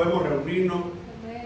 podemos reunirnos,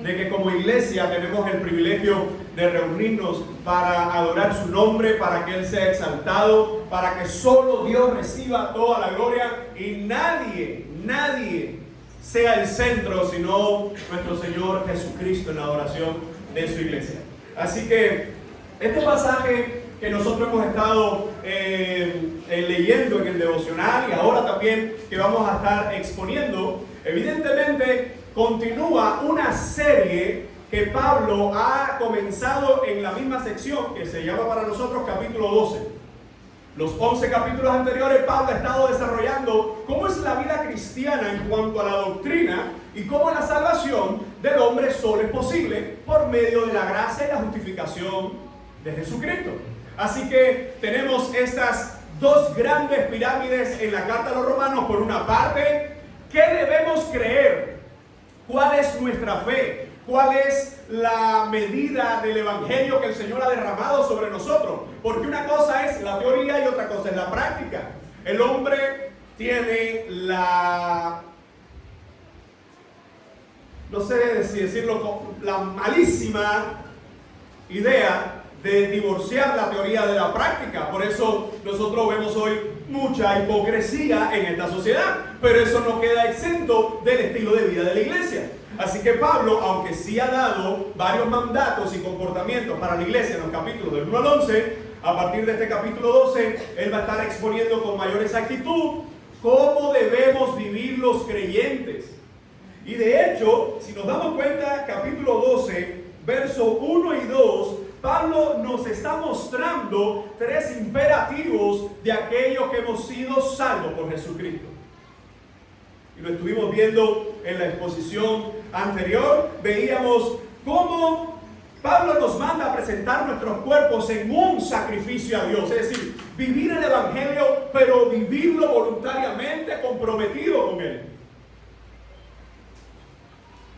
de que como iglesia tenemos el privilegio de reunirnos para adorar su nombre, para que Él sea exaltado, para que solo Dios reciba toda la gloria y nadie sea el centro, sino nuestro Señor Jesucristo en la adoración de su iglesia. Así que este pasaje que nosotros hemos estado leyendo en el devocional y ahora también que vamos a estar exponiendo, evidentemente continúa una serie que Pablo ha comenzado en la misma sección que se llama para nosotros capítulo 12. Los 11 capítulos anteriores Pablo ha estado desarrollando cómo es la vida cristiana en cuanto a la doctrina y cómo la salvación del hombre solo es posible por medio de la gracia y la justificación de Jesucristo. Así que tenemos estas dos grandes pirámides en la carta a los Romanos. Por una parte, ¿qué debemos creer? ¿Cuál es nuestra fe? ¿Cuál es la medida del evangelio que el Señor ha derramado sobre nosotros? Porque una cosa es la teoría y otra cosa es la práctica. El hombre tiene no sé si decirlo, la malísima idea de divorciar la teoría de la práctica. Por eso nosotros vemos hoy mucha hipocresía en esta sociedad, pero eso no queda exento del estilo de vida de la iglesia. Así que Pablo, aunque sí ha dado varios mandatos y comportamientos para la iglesia en los capítulos del 1 al 11, a partir de este capítulo 12, él va a estar exponiendo con mayor exactitud cómo debemos vivir los creyentes. Y de hecho, si nos damos cuenta, capítulo 12, verso 1 y 2, Pablo nos está mostrando tres imperativos de aquellos que hemos sido salvos por Jesucristo. Y lo estuvimos viendo en la exposición anterior. Veíamos cómo Pablo nos manda a presentar nuestros cuerpos en un sacrificio a Dios. Es decir, vivir el evangelio, pero vivirlo voluntariamente, comprometido con Él.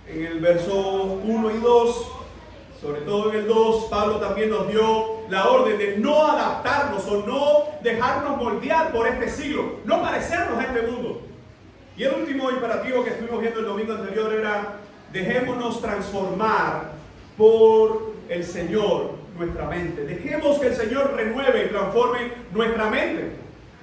En el verso 1 y 2, sobre todo en el 2, Pablo también nos dio la orden de no adaptarnos o no dejarnos moldear por este siglo, no parecernos a este mundo. Y el último imperativo que estuvimos viendo el domingo anterior era: dejémonos transformar por el Señor nuestra mente. Dejemos que el Señor renueve y transforme nuestra mente.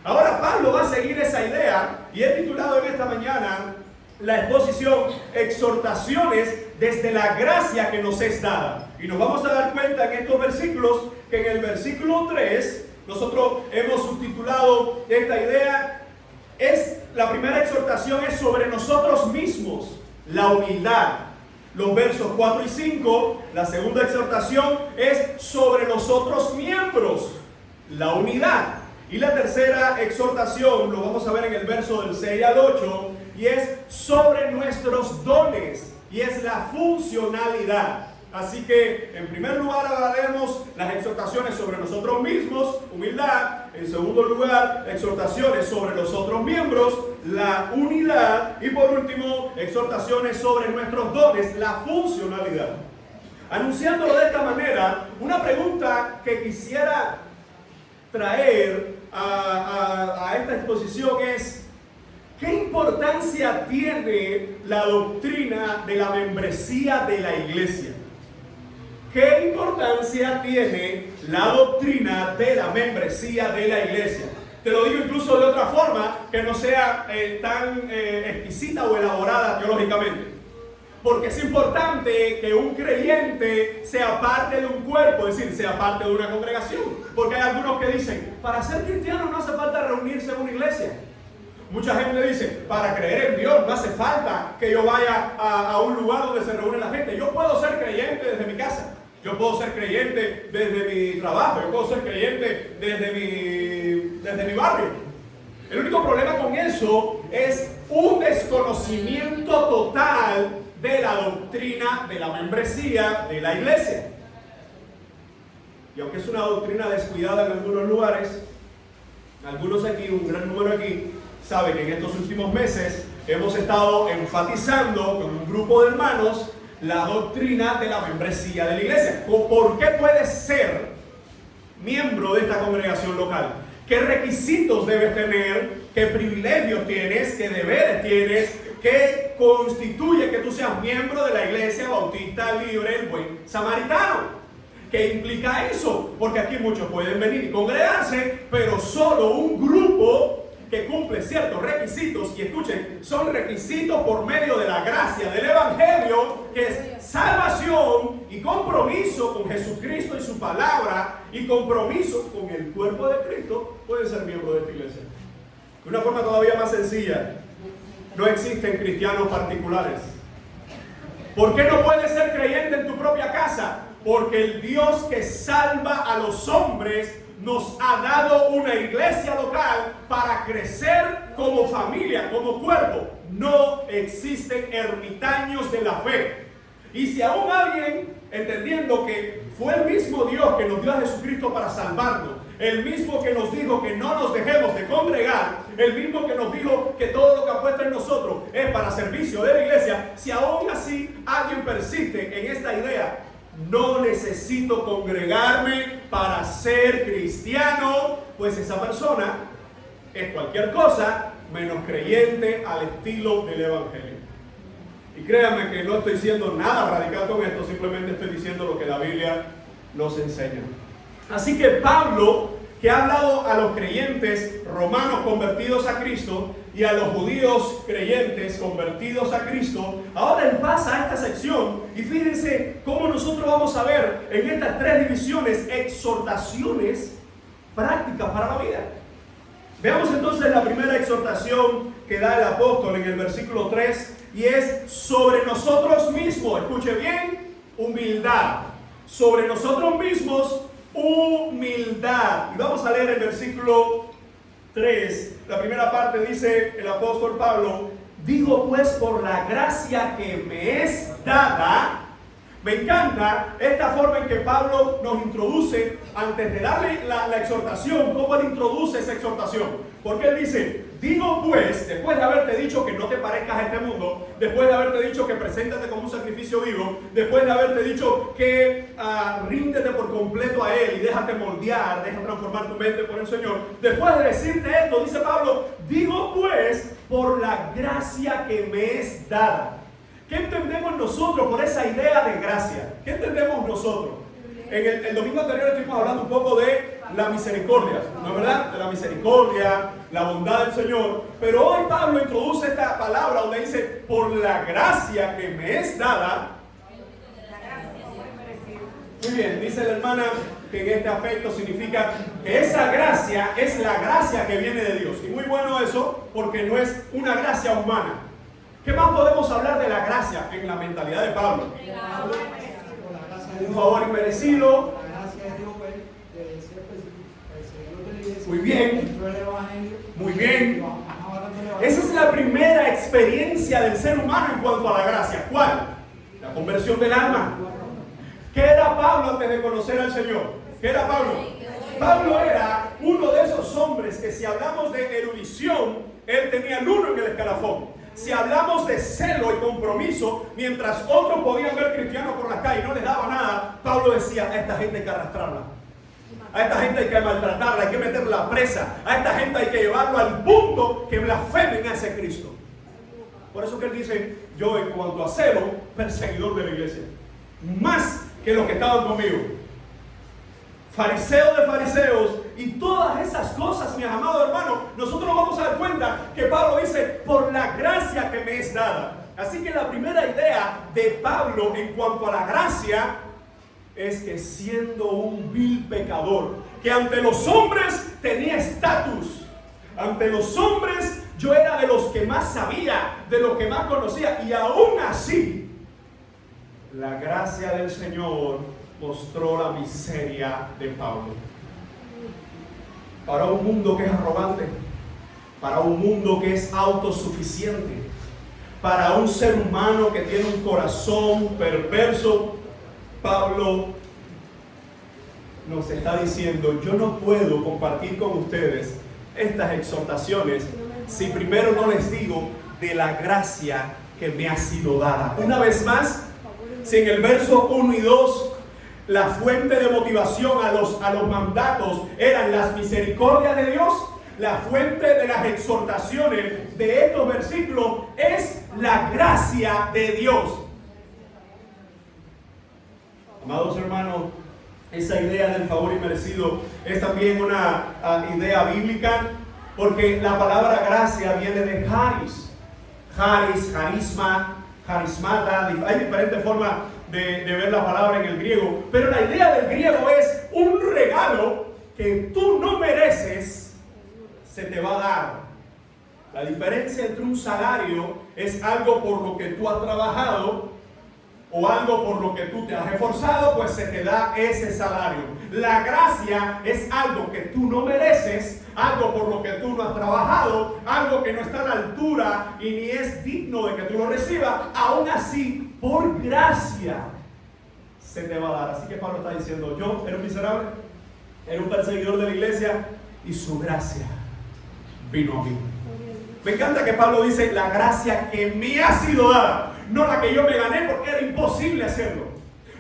Ahora Pablo va a seguir esa idea y he titulado en esta mañana la exposición Exhortaciones desde la gracia que nos es dada. Y nos vamos a dar cuenta en estos versículos que en el versículo 3 nosotros hemos subtitulado esta idea. La primera exhortación es sobre nosotros mismos, la humildad. Los versos 4 y 5, la segunda exhortación es sobre nosotros miembros, la unidad. Y la tercera exhortación, lo vamos a ver en el verso del 6 al 8, y es sobre nuestros dones, y es la funcionalidad. Así que, en primer lugar, hablaremos las exhortaciones sobre nosotros mismos, humildad. En segundo lugar, exhortaciones sobre los otros miembros, la unidad. Y por último, exhortaciones sobre nuestros dones, la funcionalidad. Anunciándolo de esta manera, una pregunta que quisiera traer a esta exposición es: ¿qué importancia tiene la doctrina de la membresía de la iglesia? ¿Qué importancia tiene la doctrina de la membresía de la iglesia? Te lo digo incluso de otra forma, que no sea tan exquisita o elaborada teológicamente. Porque es importante que un creyente sea parte de un cuerpo, es decir, sea parte de una congregación. Porque hay algunos que dicen: para ser cristiano no hace falta reunirse en una iglesia. Mucha gente dice: para creer en Dios no hace falta que yo vaya a un lugar donde se reúne la gente. Yo puedo ser creyente desde mi casa. Yo puedo ser creyente desde mi trabajo. Yo puedo ser creyente desde mi barrio. El único problema con eso es un desconocimiento total de la doctrina de la membresía de la iglesia. Y aunque es una doctrina descuidada en algunos lugares, algunos aquí, un gran número aquí, saben que en estos últimos meses hemos estado enfatizando con un grupo de hermanos la doctrina de la membresía de la iglesia. ¿Por qué puedes ser miembro de esta congregación local? ¿Qué requisitos debes tener? ¿Qué privilegios tienes? ¿Qué deberes tienes? ¿Qué constituye que tú seas miembro de la Iglesia Bautista Libre el Buen Samaritano? ¿Qué implica eso? Porque aquí muchos pueden venir y congregarse, pero solo un grupo que cumple ciertos requisitos, y escuchen, son requisitos por medio de la gracia del Evangelio, que es salvación y compromiso con Jesucristo y su palabra, y compromiso con el cuerpo de Cristo, pueden ser miembros de esta iglesia. De una forma todavía más sencilla, no existen cristianos particulares. ¿Por qué no puedes ser creyente en tu propia casa? Porque el Dios que salva a los hombres nos ha dado una iglesia local para crecer como familia, como cuerpo. No existen ermitaños de la fe. Y si aún alguien, entendiendo que fue el mismo Dios que nos dio a Jesucristo para salvarnos, el mismo que nos dijo que no nos dejemos de congregar, el mismo que nos dijo que todo lo que ha puesto en nosotros es para servicio de la iglesia, si aún así alguien persiste en esta idea, no necesito congregarme para ser cristiano, pues esa persona es cualquier cosa menos creyente al estilo del Evangelio. Y créanme que no estoy siendo nada radical con esto, simplemente estoy diciendo lo que la Biblia nos enseña. Así que Pablo, que ha hablado a los creyentes romanos convertidos a Cristo y a los judíos creyentes convertidos a Cristo, ahora él pasa a esta sección y fíjense cómo nosotros vamos a ver en estas tres divisiones exhortaciones prácticas para la vida. Veamos entonces la primera exhortación que da el apóstol en el versículo 3 y es sobre nosotros mismos. Escuche bien, humildad. Sobre nosotros mismos, humildad. Y vamos a leer el versículo 3. La primera parte dice el apóstol Pablo: digo pues por la gracia que me es dada. Me encanta esta forma en que Pablo nos introduce, antes de darle la exhortación, cómo él introduce esa exhortación. Porque él dice: digo pues, después de haberte dicho que no te parezcas a este mundo, después de haberte dicho que preséntate como un sacrificio vivo, después de haberte dicho que ríndete por completo a Él y déjate moldear, deja transformar tu mente por el Señor, después de decirte esto, dice Pablo: digo pues por la gracia que me es dada. ¿Qué entendemos nosotros por esa idea de gracia? ¿Qué entendemos nosotros? En el domingo anterior estuvimos hablando un poco de la misericordia, ¿no es verdad? De la misericordia, la bondad del Señor. Pero hoy Pablo introduce esta palabra donde dice: por la gracia que me es dada. Muy bien, dice la hermana que en este aspecto significa que esa gracia es la gracia que viene de Dios. Y muy bueno eso, porque no es una gracia humana. ¿Qué más podemos hablar de la gracia en la mentalidad de Pablo? Un favor inmerecido. Muy bien. Muy bien. Esa es la primera experiencia del ser humano en cuanto a la gracia. ¿Cuál? La conversión del alma. ¿Qué era Pablo antes de conocer al Señor? ¿Qué era Pablo? Pablo era uno de esos hombres que, si hablamos de erudición, él tenía el uno en el escalafón. Si hablamos de celo y compromiso, mientras otros podían ver cristianos por la calle y no les daba nada, Pablo decía: a esta gente hay que arrastrarla, a esta gente hay que maltratarla, hay que meterla presa, a esta gente hay que llevarlo al punto que blasfemen a ese Cristo. Por eso que él dice: yo, en cuanto a celo, perseguidor de la iglesia, más que los que estaban conmigo, fariseo de fariseos. Y todas esas cosas, mis amados hermanos, nosotros nos vamos a dar cuenta que Pablo dice: por la gracia que me es dada. Así que la primera idea de Pablo en cuanto a la gracia es que, siendo un vil pecador, que ante los hombres tenía estatus, ante los hombres yo era de los que más sabía, de los que más conocía, y aún así la gracia del Señor mostró la miseria de Pablo. Para un mundo que es arrogante, para un mundo que es autosuficiente, para un ser humano que tiene un corazón perverso, Pablo nos está diciendo: yo no puedo compartir con ustedes estas exhortaciones si primero no les digo de la gracia que me ha sido dada. Una vez más, si en el verso 1 y 2 la fuente de motivación a los mandatos eran las misericordias de Dios, la fuente de las exhortaciones de estos versículos es la gracia de Dios. Amados hermanos, esa idea del favor inmerecido es también una idea bíblica, porque la palabra gracia viene de charis. Charis, carisma, carismata, hay diferentes formas de ver la palabra en el griego, pero la idea del griego es un regalo que tú no mereces, se te va a dar. La diferencia entre un salario es algo por lo que tú has trabajado o algo por lo que tú te has esforzado, pues se te da ese salario. La gracia es algo que tú no mereces, algo por lo que tú no has trabajado, algo que no está a la altura y ni es digno de que tú lo recibas. Aún así, por gracia, se te va a dar. Así que Pablo está diciendo, yo era un miserable, era un perseguidor de la iglesia y su gracia vino a mí. Me encanta que Pablo dice, la gracia que me ha sido dada. No la que yo me gané porque era imposible hacerlo.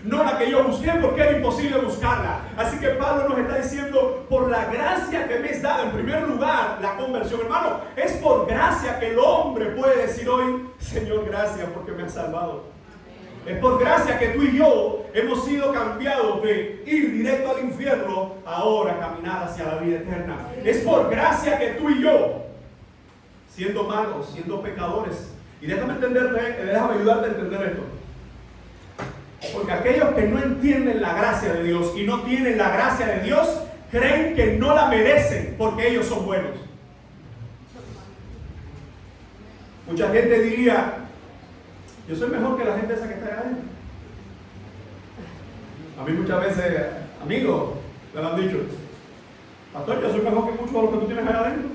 No la que yo busqué porque era imposible buscarla. Así que Pablo nos está diciendo, por la gracia que me es dada, en primer lugar, la conversión, hermano, es por gracia que el hombre puede decir hoy, Señor, gracias porque me has salvado. Es por gracia que tú y yo hemos sido cambiados de ir directo al infierno, ahora caminar hacia la vida eterna. Es por gracia que tú y yo, siendo malos, siendo pecadores, y déjame ayudarte a entender esto. Porque aquellos que no entienden la gracia de Dios y no tienen la gracia de Dios, creen que no la merecen porque ellos son buenos. Mucha gente diría, yo soy mejor que la gente esa que está allá adentro. A mí muchas veces, amigos, me lo han dicho, pastor, yo soy mejor que muchos de los que tú tienes allá adentro.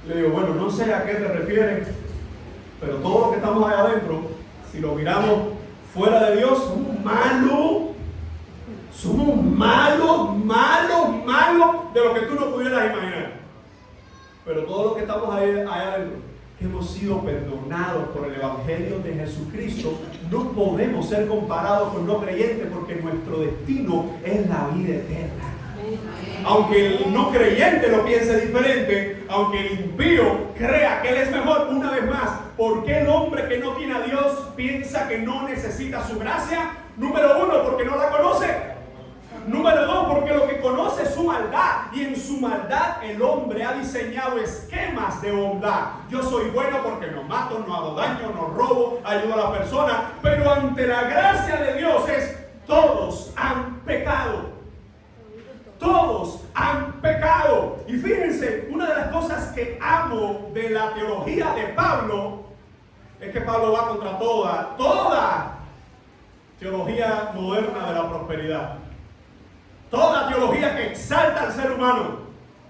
Le digo, bueno, no sé a qué te refieres, pero todos los que estamos allá adentro, si lo miramos fuera de Dios, somos malos. Somos malos de lo que tú no pudieras imaginar. Pero todos los que estamos allá adentro, que hemos sido perdonados por el Evangelio de Jesucristo, no podemos ser comparados con no creyentes porque nuestro destino es la vida eterna. Aunque el no creyente lo piense diferente, aunque el impío crea que él es mejor, una vez más, ¿por qué el hombre que no tiene a Dios piensa que no necesita su gracia? Número uno, porque no la conoce. Número dos, porque lo que conoce es su maldad, y en su maldad el hombre ha diseñado esquemas de bondad. Yo soy bueno porque no mato, no hago daño, no robo, ayudo a la persona, pero ante la gracia de Dios es, todos han pecado. Todos han pecado. Y fíjense, una de las cosas que amo de la teología de Pablo es que Pablo va contra toda teología moderna de la prosperidad. Toda teología que exalta al ser humano.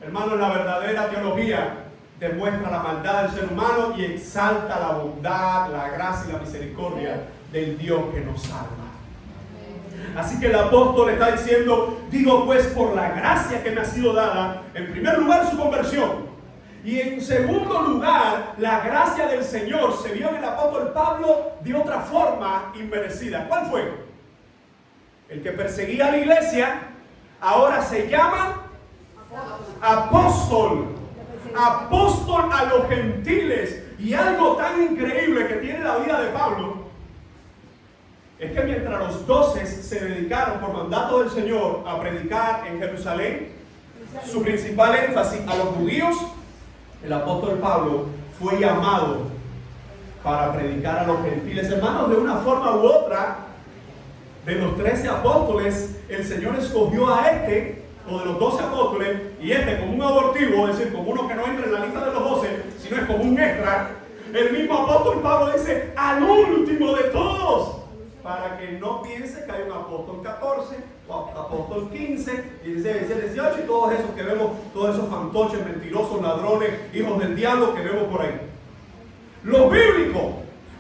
Hermano, la verdadera teología demuestra la maldad del ser humano y exalta la bondad, la gracia y la misericordia del Dios que nos salva. Así que el apóstol está diciendo, digo pues por la gracia que me ha sido dada, en primer lugar su conversión, y en segundo lugar la gracia del Señor se vio en el apóstol Pablo de otra forma inmerecida. ¿Cuál fue? El que perseguía a la iglesia ahora se llama apóstol. Apóstol a los gentiles. Y algo tan increíble que tiene la vida de Pablo es que mientras los 12 se dedicaron por mandato del Señor a predicar en Jerusalén, su principal énfasis a los judíos, el apóstol Pablo fue llamado para predicar a los gentiles. Hermanos, de una forma u otra, de los 13 apóstoles, el Señor escogió a o de los 12 apóstoles, y como un abortivo, es decir, como uno que no entra en la lista de los 12, sino es como un extra. El mismo apóstol Pablo dice, al último de todos, para que no piense que hay un apóstol 14 o apóstol 15, 16, 17, 18 y todos esos que vemos, todos esos fantoches, mentirosos, ladrones, hijos del diablo que vemos por ahí. Lo bíblico,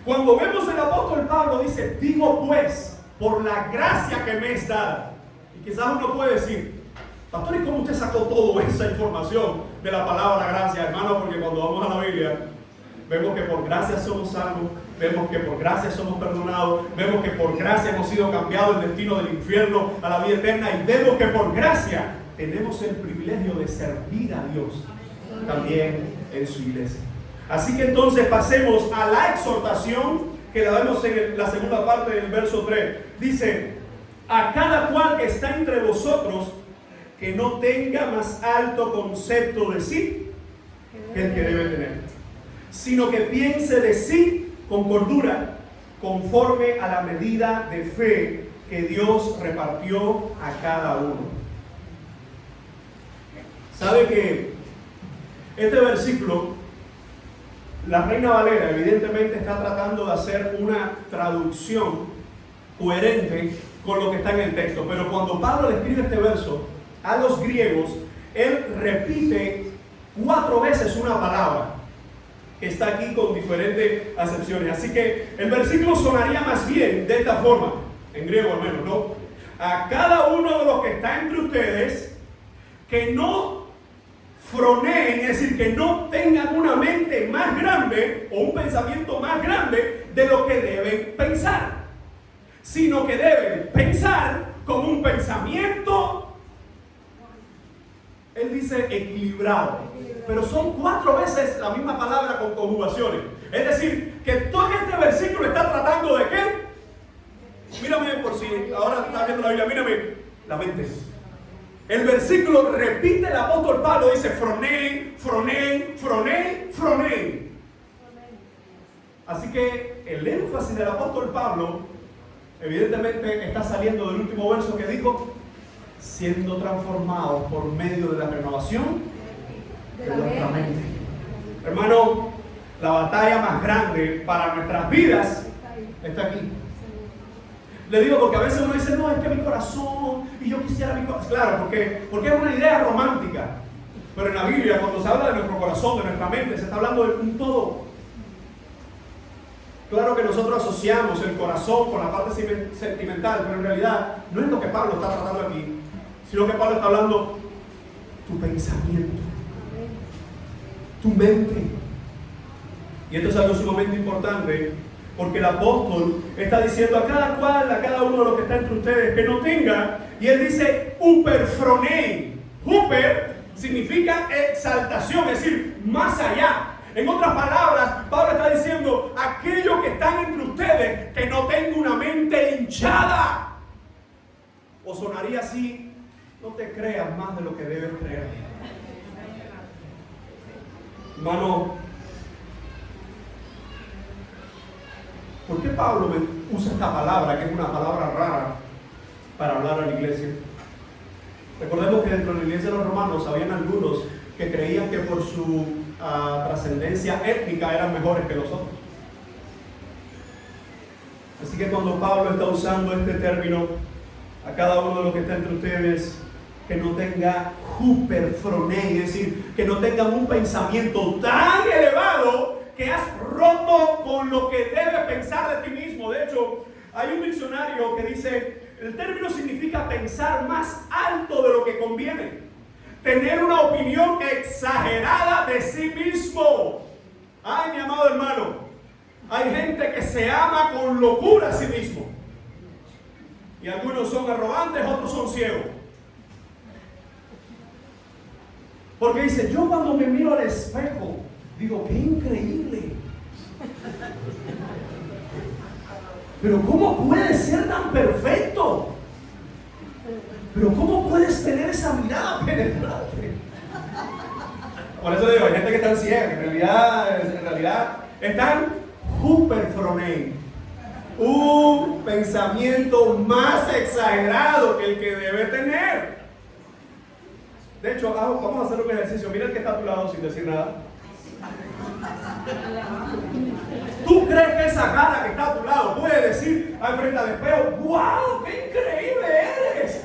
cuando vemos el apóstol Pablo dice, digo pues, por la gracia que me es dada. Y quizás uno puede decir, pastor, ¿y cómo usted sacó toda esa información de la palabra gracia, hermano? Porque cuando vamos a la Biblia, vemos que por gracia somos salvos, vemos que por gracia somos perdonados, vemos que por gracia hemos sido cambiados el destino del infierno a la vida eterna, y vemos que por gracia tenemos el privilegio de servir a Dios también en su iglesia. Así que entonces pasemos a la exhortación que la vemos en la segunda parte del verso 3. Dice: a cada cual que está entre vosotros, que no tenga más alto concepto de sí que el que debe tener, sino que piense de sí con cordura, conforme a la medida de fe que Dios repartió a cada uno. ¿Sabe que este versículo, la Reina Valera evidentemente está tratando de hacer una traducción coherente con lo que está en el texto? Pero cuando Pablo le escribe este verso a los griegos, él repite 4 veces una palabra que está aquí con diferentes acepciones. Así que el versículo sonaría más bien de esta forma, en griego al menos, ¿no? A cada uno de los que está entre ustedes, que no froneen, es decir, que no tengan una mente más grande o un pensamiento más grande de lo que deben pensar, sino que deben pensar con un pensamiento, él dice equilibrado, pero son 4 veces la misma palabra con conjugaciones. Es decir, que todo este versículo está tratando de ¿qué? Mírame por si ahora está viendo la Biblia, mírame la mente. El versículo repite el apóstol Pablo, dice froneen, froneen, froneen, froneen. Así que el énfasis del apóstol Pablo evidentemente está saliendo del último verso que dijo: siendo transformados por medio de la renovación de nuestra mente. Hermano, la batalla más grande para nuestras vidas está aquí. Le digo porque a veces uno dice: no, es que mi corazón, y yo quisiera mi corazón. Claro, porque es una idea romántica. Pero en la Biblia, cuando se habla de nuestro corazón, de nuestra mente, se está hablando de un todo. Claro que nosotros asociamos el corazón con la parte sentimental, pero en realidad no es lo que Pablo está tratando aquí, sino que Pablo está hablando tu pensamiento, tu mente. Y esto es algo sumamente importante, porque el apóstol está diciendo a cada cual, a cada uno de los que está entre ustedes, que no tenga, y él dice huperfronein. Huper significa exaltación, es decir, más allá. En otras palabras, Pablo está diciendo: aquellos que están entre ustedes, que no tengan una mente hinchada. O sonaría así: no te creas más de lo que debes creer. Hermano, ¿por qué Pablo usa esta palabra, que es una palabra rara, para hablar a la iglesia? Recordemos que dentro de la iglesia de los romanos habían algunos que creían que por su trascendencia étnica eran mejores que los otros. Así que cuando Pablo está usando este término a cada uno de los que está entre ustedes, que no tenga huperfronei, es decir, que no tengan un pensamiento tan elevado que has roto con lo que debes pensar de ti mismo. De hecho, hay un diccionario que dice, el término significa pensar más alto de lo que conviene, tener una opinión exagerada de sí mismo. Ay, mi amado hermano, hay gente que se ama con locura a sí mismo. Y algunos son arrogantes, otros son ciegos. Porque dice, yo cuando me miro al espejo, digo, qué increíble. Pero ¿cómo puedes ser tan perfecto? Pero ¿cómo puedes tener esa mirada penetrante? Por eso digo, hay gente que está ciega, en realidad están huperfronei. Un pensamiento más exagerado que el que debe tener. De hecho, vamos a hacer un ejercicio. Mira el que está a tu lado sin decir nada. ¿Tú crees que esa cara que está a tu lado puede decir al frente al espejo, ¡wow! ¡Qué increíble eres!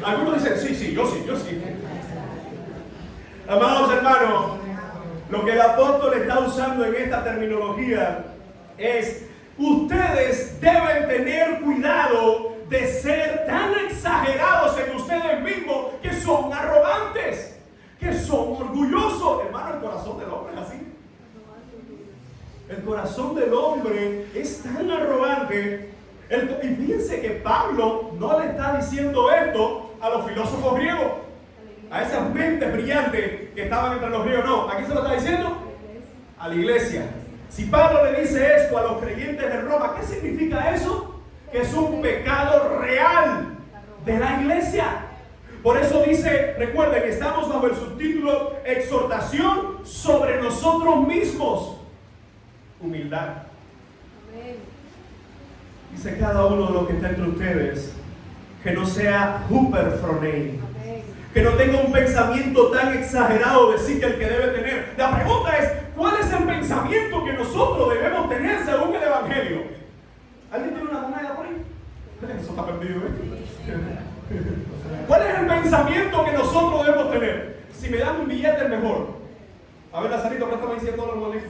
Algunos dicen, sí, yo sí. Amados hermanos, lo que el apóstol está usando en esta terminología es, ustedes deben tener cuidado de ser tan exagerados en ustedes mismos que son arrogantes, que son orgullosos. Hermano, el corazón del hombre es así. El corazón del hombre es tan arrogante Y fíjense que Pablo no le está diciendo esto a los filósofos griegos, a esas mentes brillantes que estaban entre los griegos. No, ¿a quién se lo está diciendo? A la iglesia. Si Pablo le dice esto a los creyentes de Roma, ¿qué significa eso? Que es un pecado real de la iglesia. Por eso dice, recuerden que estamos bajo el subtítulo exhortación sobre nosotros mismos. Humildad. Dice cada uno de los que está entre ustedes que no sea hyperfronei, que no tenga un pensamiento tan exagerado de sí que el que debe tener. La pregunta es, ¿cuál es el pensamiento que nosotros debemos tener según el Evangelio? ¿Alguien tiene una moneda por ahí? Eso está perdido, ¿eh? ¿Cuál es el pensamiento que nosotros debemos tener? Si me dan un billete es mejor. A ver, Lazarito, préstame ahí $100 moneda.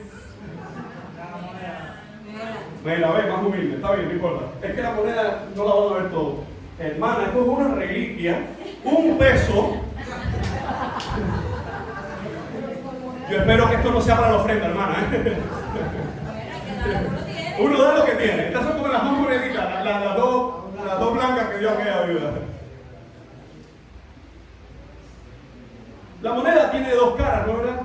Me la ve más humilde, está bien, no importa. Es que la moneda no la van a ver todo. Hermana, esto es una reliquia, un peso. Yo espero que esto no sea para la ofrenda, hermana. Uno da lo que tiene. Estas son como las dos moneditas, las dos blancas que dio aquella viuda. La moneda tiene dos caras, ¿no, verdad?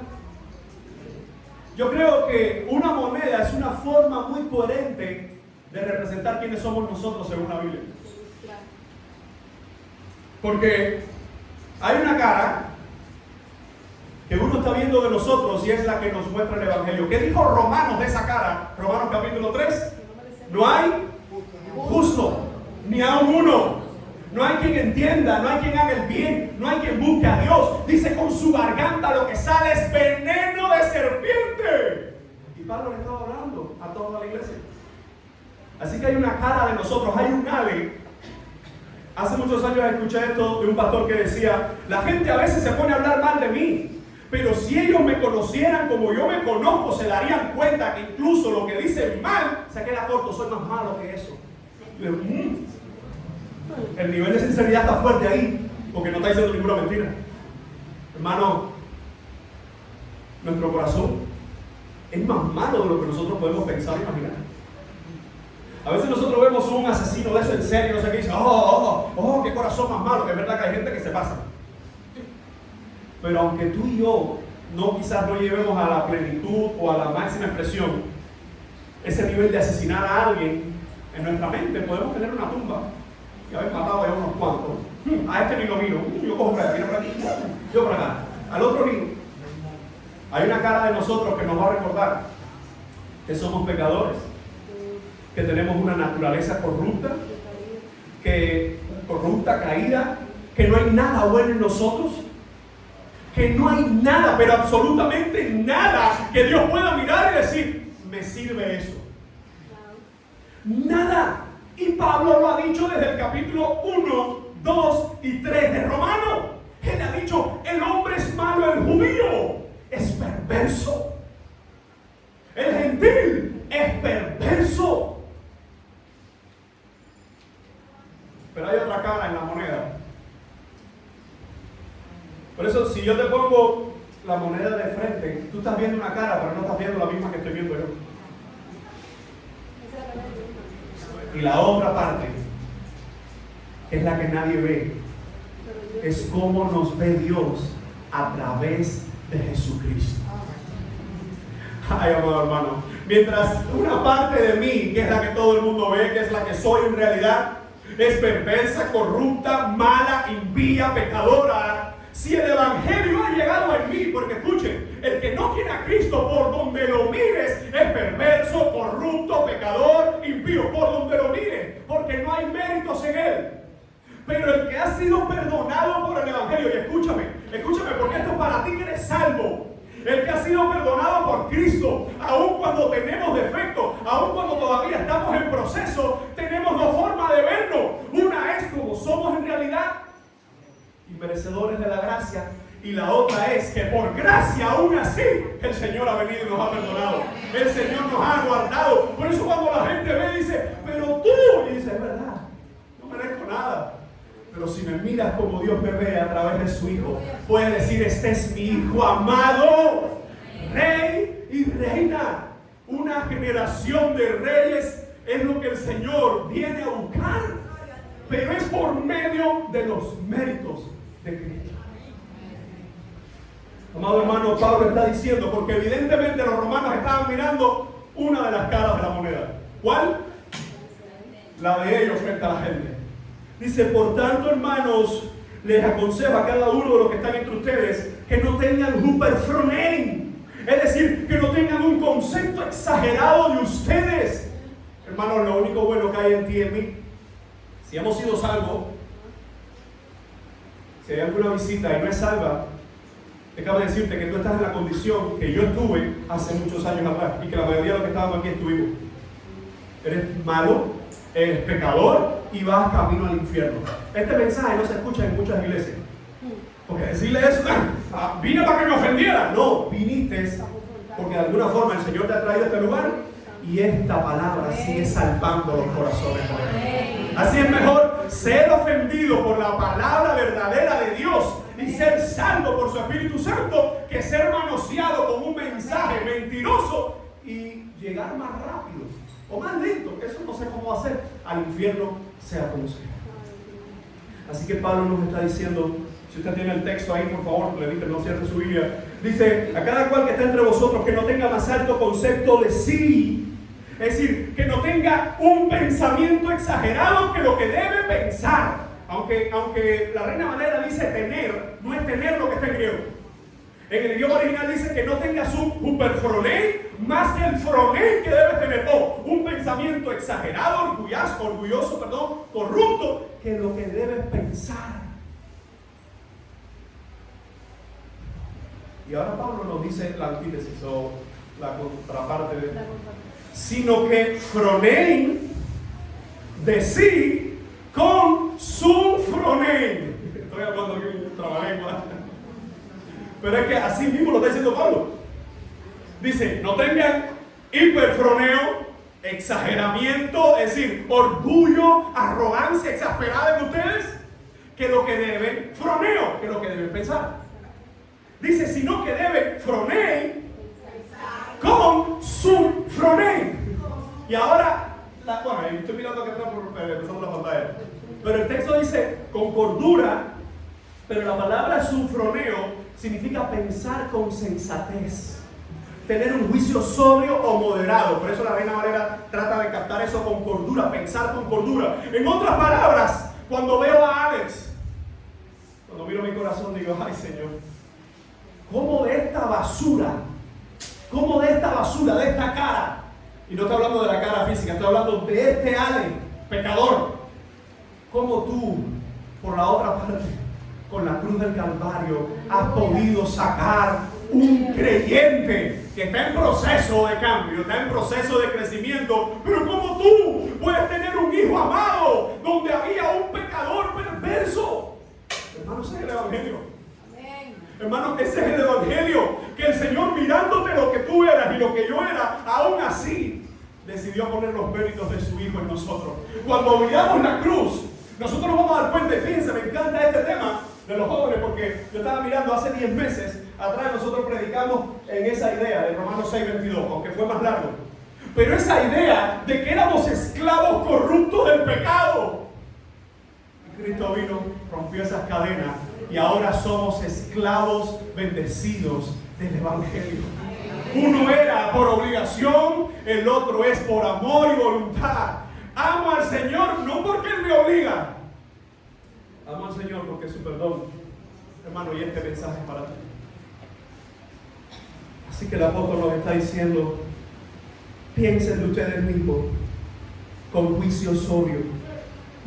Yo creo que una moneda es una forma muy coherente de representar quiénes somos nosotros según la Biblia. Porque hay una cara que uno está viendo de nosotros y es la que nos muestra el Evangelio. ¿Qué dijo Romanos de esa cara? Romanos capítulo 3. No hay justo, ni aun uno. No hay quien entienda, no hay quien haga el bien, no hay quien busque a Dios. Dice, con su garganta lo que sale es veneno de serpiente. Y Pablo le estaba hablando a toda la iglesia. Así que hay una cara de nosotros, hay un ave. Hace muchos años escuché esto de un pastor que decía, la gente a veces se pone a hablar mal de mí, pero si ellos me conocieran como yo me conozco, se darían cuenta que incluso lo que dicen mal, se queda corto, soy más malo que eso. Y yo, el nivel de sinceridad está fuerte ahí, porque no está diciendo ninguna mentira. Hermano, nuestro corazón es más malo de lo que nosotros podemos pensar e imaginar. A veces nosotros vemos un asesino de eso en serio, no sé qué, dice, qué corazón más malo, que es verdad que hay gente que se pasa. Pero aunque tú y yo quizás no llevemos a la plenitud o a la máxima expresión ese nivel de asesinar a alguien, en nuestra mente podemos tener una tumba y haber matado a unos cuantos. A este ni lo miro, yo cojo para allá, por aquí, yo por acá, al otro ni. Hay una cara de nosotros que nos va a recordar que somos pecadores, que tenemos una naturaleza corrupta, caída, que no hay nada bueno en nosotros, que no hay nada, pero absolutamente nada que Dios pueda mirar y decir, me sirve eso. Nada. Y Pablo lo ha dicho desde el capítulo 1, 2 y 3 de Romanos. Él ha dicho, el hombre es malo, el judío es perverso, el gentil es perverso. Pero hay otra cara en la moneda. Por eso, si yo te pongo la moneda de frente, tú estás viendo una cara, pero no estás viendo la misma que estoy viendo yo. Y la otra parte, que es la que nadie ve, es cómo nos ve Dios a través de Jesucristo. Ay, amado hermano, mientras una parte de mí, que es la que todo el mundo ve, que es la que soy en realidad, es perversa, corrupta, mala, impía, pecadora, si el Evangelio ha llegado en mí, porque escuchen, el que no quiere a Cristo por donde lo mires es perverso, corrupto, pecador, impío, por donde lo mires, porque no hay méritos en él. Pero el que ha sido perdonado por el Evangelio, y escúchame, porque esto es para ti que eres salvo. El que ha sido perdonado por Cristo, aun cuando tenemos defectos, aun cuando todavía estamos en proceso, tenemos dos formas de verlo. Una es como somos en realidad, merecedores de la gracia, y la otra es que por gracia aún así el Señor ha venido y nos ha perdonado, el Señor nos ha guardado. Por eso cuando la gente ve y dice, pero tú, y dice, es verdad, no merezco nada, pero si me miras como Dios me ve a través de su Hijo, puedes decir, este es mi Hijo amado, Rey y Reina, una generación de reyes es lo que el Señor viene a buscar, pero es por medio de los méritos de Cristo. Amado hermano, Pablo está diciendo, porque evidentemente los romanos estaban mirando una de las caras de la moneda. ¿Cuál? La de ellos frente a la gente. Dice, por tanto, hermanos, les aconsejo a cada uno de los que están entre ustedes que no tengan huperfronein, es decir, que no tengan un concepto exagerado de ustedes. Hermanos, lo único bueno que hay en ti y en mí, si hemos sido salvos, si hay alguna visita y no es salva, acabo de decirte que tú estás en la condición que yo estuve hace muchos años atrás y que la mayoría de los que estábamos aquí estuvimos. Eres malo, eres pecador y vas camino al infierno. Este mensaje no se escucha en muchas iglesias. Porque decirle eso, vine para que me ofendiera. No, viniste porque de alguna forma el Señor te ha traído a este lugar y esta palabra sigue salvando los corazones. Así es mejor ser ofendido por la palabra verdadera de Dios y ser salvo por su Espíritu Santo que ser manoseado con un mensaje mentiroso y llegar más rápido o más lento, eso no sé cómo va a ser, al infierno, sea como sea. Así que Pablo nos está diciendo, si usted tiene el texto ahí, por favor, le dije, no cierre su Biblia. Dice, a cada cual que está entre vosotros que no tenga más alto concepto de sí, es decir, que no tenga un pensamiento exagerado que lo que debe pensar. Aunque la Reina Valera dice tener, no es tener lo que está en griego. En el idioma original dice que no tengas un huperfronein más que el fronein que debes tener. O un pensamiento exagerado, orgulloso, corrupto, que lo que debes pensar. Y ahora Pablo nos dice la antítesis o la contraparte de sino que fronein de sí con su fronein. Estoy hablando aquí un trabalengua. Pero es que así mismo lo está diciendo Pablo. Dice, no tengan hiperfroneo, exageramiento, es decir, orgullo, arrogancia exasperada en ustedes, que lo que deben, froneo, que lo que deben pensar. Dice, sino que deben fronein con su fronein. Y ahora, bueno, estoy mirando acá atrás empezando la pantalla. Pero el texto dice con cordura, pero la palabra sufroneo significa pensar con sensatez, tener un juicio sobrio o moderado. Por eso la Reina Valera trata de captar eso con cordura, pensar con cordura. En otras palabras, cuando veo a Alex, cuando miro mi corazón digo, ay Señor, ¿cómo de esta basura, de esta cara, y no estoy hablando de la cara física, estoy hablando de este Alex, pecador, cómo tú, por la otra parte, con la cruz del Calvario, has podido sacar un creyente que está en proceso de cambio, está en proceso de crecimiento, pero como tú puedes tener un hijo amado donde había un pecador perverso. Hermano, ese es el Evangelio. Hermano, ese es el Evangelio, que el Señor mirándote lo que tú eras y lo que yo era, aún así decidió poner los méritos de su Hijo en nosotros. Cuando miramos la cruz, nosotros nos vamos a dar cuenta, y fíjense, me encanta este tema de los jóvenes, porque yo estaba mirando hace 10 meses atrás, nosotros predicamos en esa idea de Romanos 6:22, aunque fue más largo, pero esa idea de que éramos esclavos corruptos del pecado, y Cristo vino, rompió esas cadenas y ahora somos esclavos bendecidos del Evangelio. Uno era por obligación, el otro es por amor y voluntad. Amo al Señor no porque Él me obliga, amo al Señor porque es su perdón. Hermano, y este mensaje es para ti. Así que el apóstol nos está diciendo, piensen de ustedes mismos con juicio sobrio.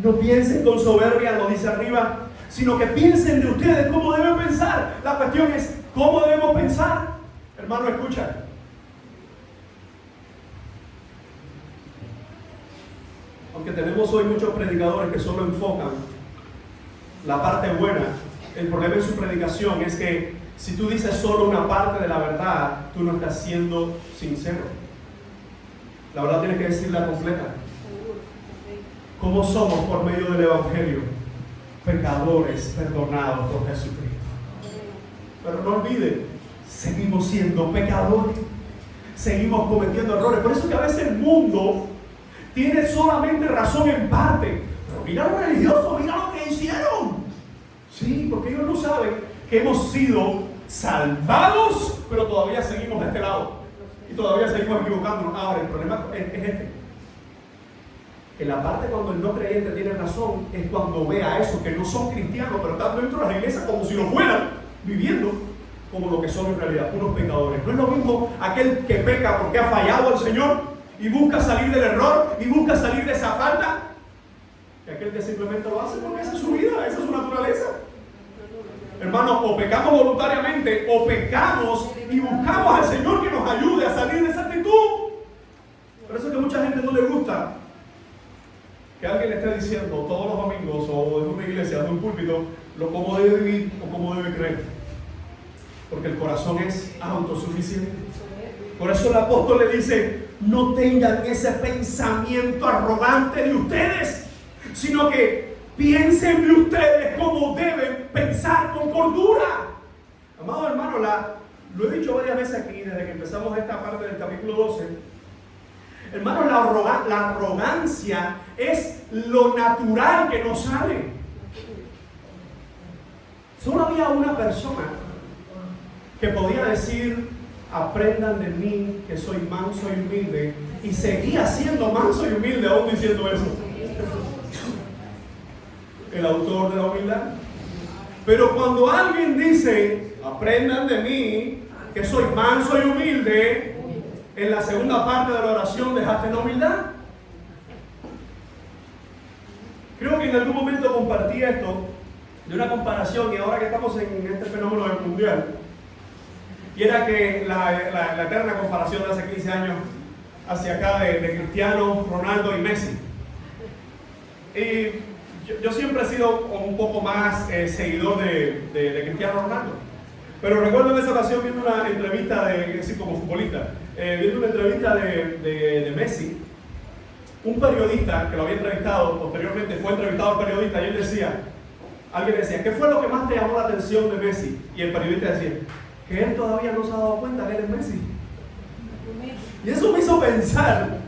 No piensen con soberbia, lo dice arriba, sino que piensen de ustedes cómo deben pensar. La cuestión es, ¿cómo debemos pensar? Hermano, escucha. Aunque tenemos hoy muchos predicadores que solo enfocan la parte buena, el problema en su predicación es que si tú dices solo una parte de la verdad, tú no estás siendo sincero. La verdad tienes que decirla completa. ¿Cómo somos por medio del Evangelio? Pecadores perdonados por Jesucristo. Pero no olviden, seguimos siendo pecadores. Seguimos cometiendo errores. Por eso que a veces el mundo tiene solamente razón en parte. Pero mira los religiosos, mira lo que hicieron. Sí, porque ellos no saben que hemos sido salvados, pero todavía seguimos de este lado. Y todavía seguimos equivocándonos. Ahora, el problema es este. Que la parte cuando el no creyente tiene razón es cuando ve a esos que no son cristianos, pero están dentro de las iglesias como si lo fueran, viviendo como lo que son en realidad, unos pecadores. No es lo mismo aquel que peca porque ha fallado al Señor y busca salir del error y busca salir de esa falta, que aquel que simplemente lo hace porque esa es su vida, esa es su naturaleza. Hermanos, o pecamos voluntariamente o pecamos y buscamos al Señor que nos ayude a salir de esa actitud. Por eso es que a mucha gente no le gusta que alguien le esté diciendo todos los domingos o en una iglesia, en un púlpito, cómo debe vivir o cómo debe creer. Porque el corazón es autosuficiente. Por eso el apóstol le dice, no tengan ese pensamiento arrogante de ustedes, sino que piensen de ustedes como deben pensar con cordura. Amado hermano, lo he dicho varias veces aquí desde que empezamos esta parte del capítulo 12. Hermano, la arrogancia es lo natural que nos sale. Solo había una persona que podía decir, aprendan de mí que soy manso y humilde, y seguía siendo manso y humilde aún diciendo eso. El autor de la humildad. Pero cuando alguien dice, aprendan de mí que soy manso y humilde, en la segunda parte de la oración dejaste la humildad. Creo que en algún momento compartí esto de una comparación, y ahora que estamos en este fenómeno del mundial, y era que la eterna comparación de hace 15 años hacia acá de Cristiano, Ronaldo y Messi. Y yo siempre he sido un poco más seguidor de Cristiano Ronaldo. Pero recuerdo en esa ocasión viendo una entrevista como futbolista, viendo una entrevista de Messi, un periodista que lo había entrevistado, posteriormente fue entrevistado al periodista, y él decía, alguien decía, ¿qué fue lo que más te llamó la atención de Messi? Y el periodista decía, que él todavía no se ha dado cuenta que él es Messi. Y eso me hizo pensar,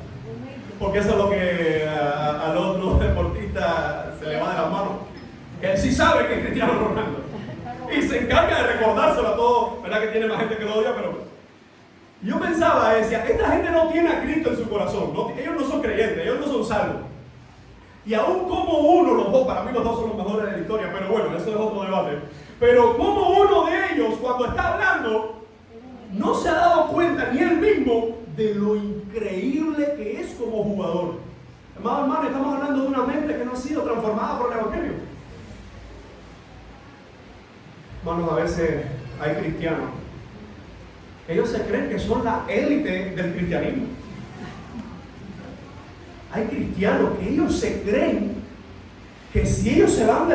porque eso es lo que al otro deportista se le va de las manos, que él sí sabe que es Cristiano Ronaldo. Y se encarga de recordárselo a todos, ¿verdad? Que tiene más gente que lo odia, pero yo pensaba, decía, esta gente no tiene a Cristo en su corazón, ellos no son creyentes, ellos no son salvos. Y aún como uno, los dos, para mí los dos son los mejores de la historia, pero bueno, eso es otro debate. Pero como uno de ellos, cuando está hablando, no se ha dado cuenta ni él mismo de lo increíble que es como jugador. Amado hermano, estamos hablando de una mente que no ha sido transformada por el Evangelio. Hermanos, a veces hay cristianos, ellos se creen que son la élite del cristianismo. Hay cristianos que ellos se creen que si ellos se van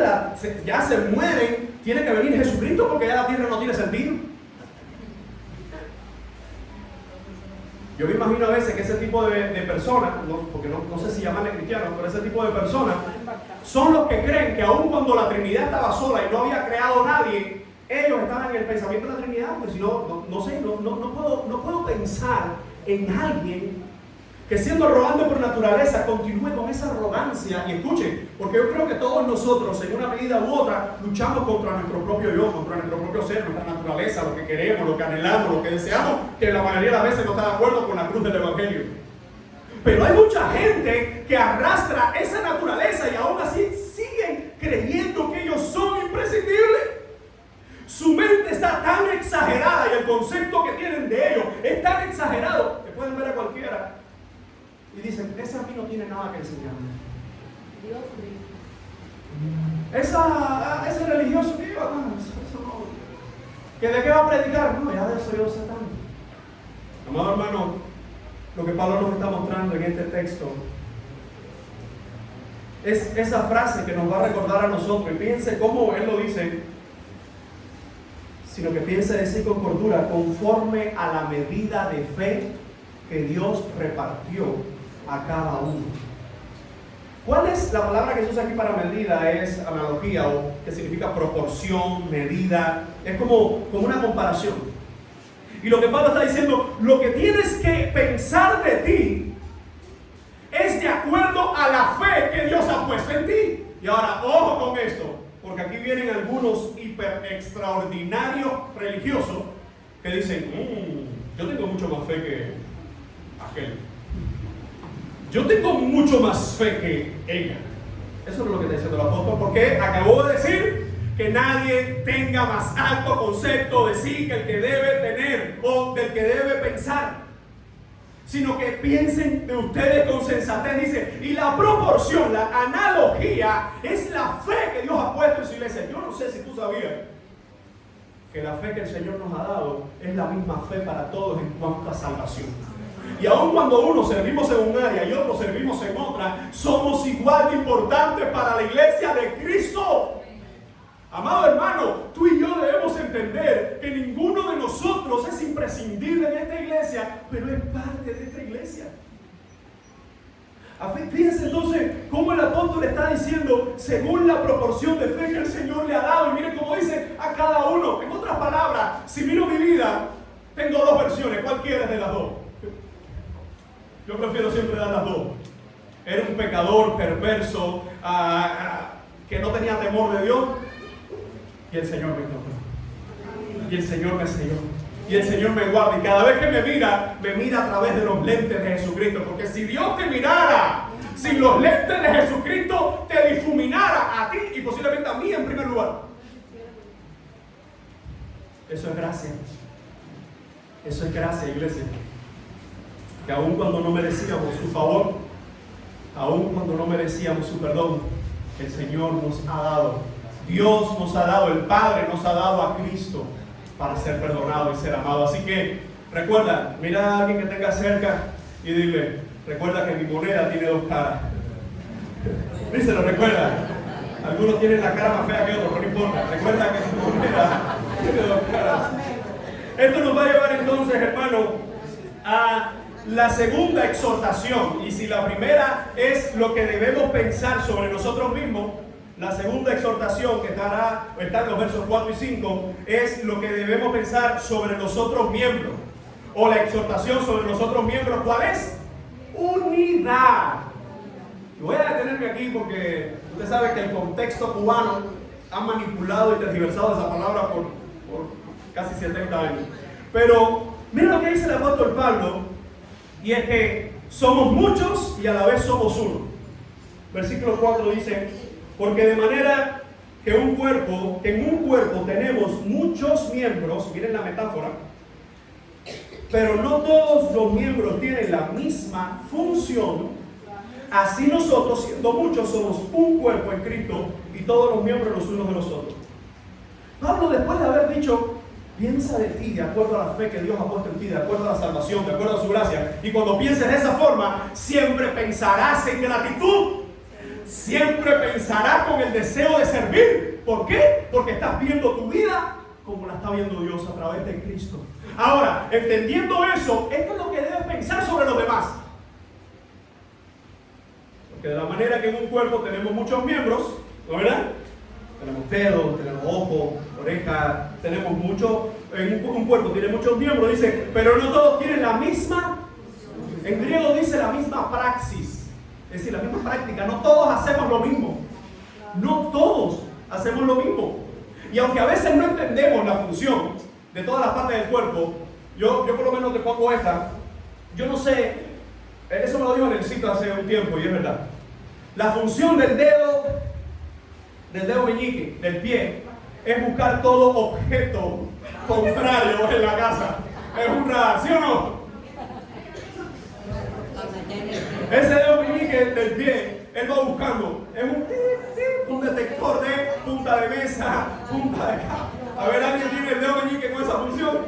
ya se mueren, tiene que venir Jesucristo porque ya la tierra no tiene sentido. Yo me imagino a veces que ese tipo de personas, porque no sé si llamarle cristianos, pero ese tipo de personas son los que creen que aun cuando la Trinidad estaba sola y no había creado nadie, ellos estaban en el pensamiento de la Trinidad, porque si no puedo pensar en alguien que siendo arrogante por naturaleza continúe con esa arrogancia. Y escuchen, porque yo creo que todos nosotros en una medida u otra luchamos contra nuestro propio yo, contra nuestro propio ser, nuestra naturaleza, lo que queremos, lo que anhelamos, lo que deseamos, que la mayoría de las veces no está de acuerdo con la cruz del Evangelio. Pero hay mucha gente que arrastra esa naturaleza y aún así siguen creyendo que ellos son imprescindibles. Su mente está tan exagerada y el concepto que tienen de ellos es tan exagerado que pueden ver a cualquiera y dicen, ese a mí no tiene nada que enseñarme. Ese religioso que iba, ¿que de qué va a predicar? No, ya de eso yo sé tanto. Amado hermano, lo que Pablo nos está mostrando en este texto es esa frase que nos va a recordar a nosotros. Y piense cómo él lo dice, sino que piense decir con cordura, conforme a la medida de fe que Dios repartió a cada uno. ¿Cuál es la palabra que se usa aquí para medida? Es analogía, o que significa proporción, medida. Es como una comparación. Y lo que Pablo está diciendo, lo que tienes que pensar de ti es de acuerdo a la fe que Dios ha puesto en ti. Y ahora, ojo con esto, porque aquí vienen algunos hiper extraordinarios religiosos que dicen, yo tengo mucho más fe que aquel. Yo tengo mucho más fe que ella. Eso no es lo que está diciendo el apóstol, porque acabó de decir que nadie tenga más alto concepto de sí que el que debe tener o del que debe pensar, sino que piensen de ustedes con sensatez. Dice, y la proporción, la analogía es la fe que Dios ha puesto en su iglesia. Yo no sé si tú sabías que la fe que el Señor nos ha dado es la misma fe para todos en cuanto a salvación. Y aun cuando unos servimos en un área y otros servimos en otra, somos igual de importantes para la iglesia de Cristo. Amado hermano, tú y yo debemos entender que ninguno de nosotros es imprescindible en esta iglesia, pero es parte de esta iglesia. Fíjense entonces cómo el apóstol está diciendo según la proporción de fe que el Señor le ha dado. Y miren cómo dice a cada uno. En otras palabras, si miro mi vida, tengo dos versiones. ¿Cuál quieres de las dos? Yo prefiero siempre dar las dos. Era un pecador perverso que no tenía temor de Dios. Y el Señor me encontró. Y el Señor me selló. Y el Señor me guarda. Y cada vez que me mira a través de los lentes de Jesucristo. Porque si Dios te mirara sin los lentes de Jesucristo, te difuminara a ti y posiblemente a mí en primer lugar. Eso es gracia. Eso es gracia, iglesia. Que aun cuando no merecíamos su favor, aun cuando no merecíamos su perdón, el Señor nos ha dado. Dios nos ha dado, el Padre nos ha dado a Cristo para ser perdonado y ser amado. Así que recuerda, mira a alguien que tenga cerca y dile, recuerda que mi moneda tiene dos caras. Díselo, recuerda. Algunos tienen la cara más fea que otros, pero no importa. Recuerda que tu moneda tiene dos caras. Esto nos va a llevar entonces, hermano, a la segunda exhortación. Y si la primera es lo que debemos pensar sobre nosotros mismos, la segunda exhortación que está en los versos 4 y 5 es lo que debemos pensar sobre los otros miembros. O la exhortación sobre los otros miembros, ¿cuál es? Unidad. Y voy a detenerme aquí porque usted sabe que el contexto cubano ha manipulado y tergiversado esa palabra por casi 70 años. Pero mira lo que dice el apóstol Pablo, y es que somos muchos y a la vez somos uno. Versículo 4 dice, porque de manera que en un cuerpo tenemos muchos miembros, miren la metáfora, pero no todos los miembros tienen la misma función, así nosotros, siendo muchos, somos un cuerpo en Cristo y todos los miembros los unos de los otros. Pablo, después de haber dicho, piensa de ti de acuerdo a la fe que Dios ha puesto en ti, de acuerdo a la salvación, de acuerdo a su gracia, y cuando pienses de esa forma, siempre pensarás en gratitud. Siempre pensarás con el deseo de servir. ¿Por qué? Porque estás viendo tu vida como la está viendo Dios a través de Cristo. Ahora, entendiendo eso, esto es lo que debes pensar sobre los demás. Porque de la manera que en un cuerpo tenemos muchos miembros, ¿no verdad? Tenemos dedos, tenemos ojos, orejas, tenemos mucho, en un cuerpo tiene muchos miembros, dice, pero no todos tienen la misma, en griego dice la misma praxis. Es decir, la misma práctica. No todos hacemos lo mismo. No todos hacemos lo mismo. Y aunque a veces no entendemos la función de todas las partes del cuerpo, yo por lo menos te pongo esta. Yo no sé, eso me lo dijo en el sitio hace un tiempo y es verdad. La función del dedo meñique, del pie, es buscar todo objeto contrario en la casa. Es un radar, ¿sí o no? Ese dedo meñique del pie, él va buscando. Es un detector de punta de mesa, punta de cama. A ver, ¿alguien tiene el dedo meñique con esa función?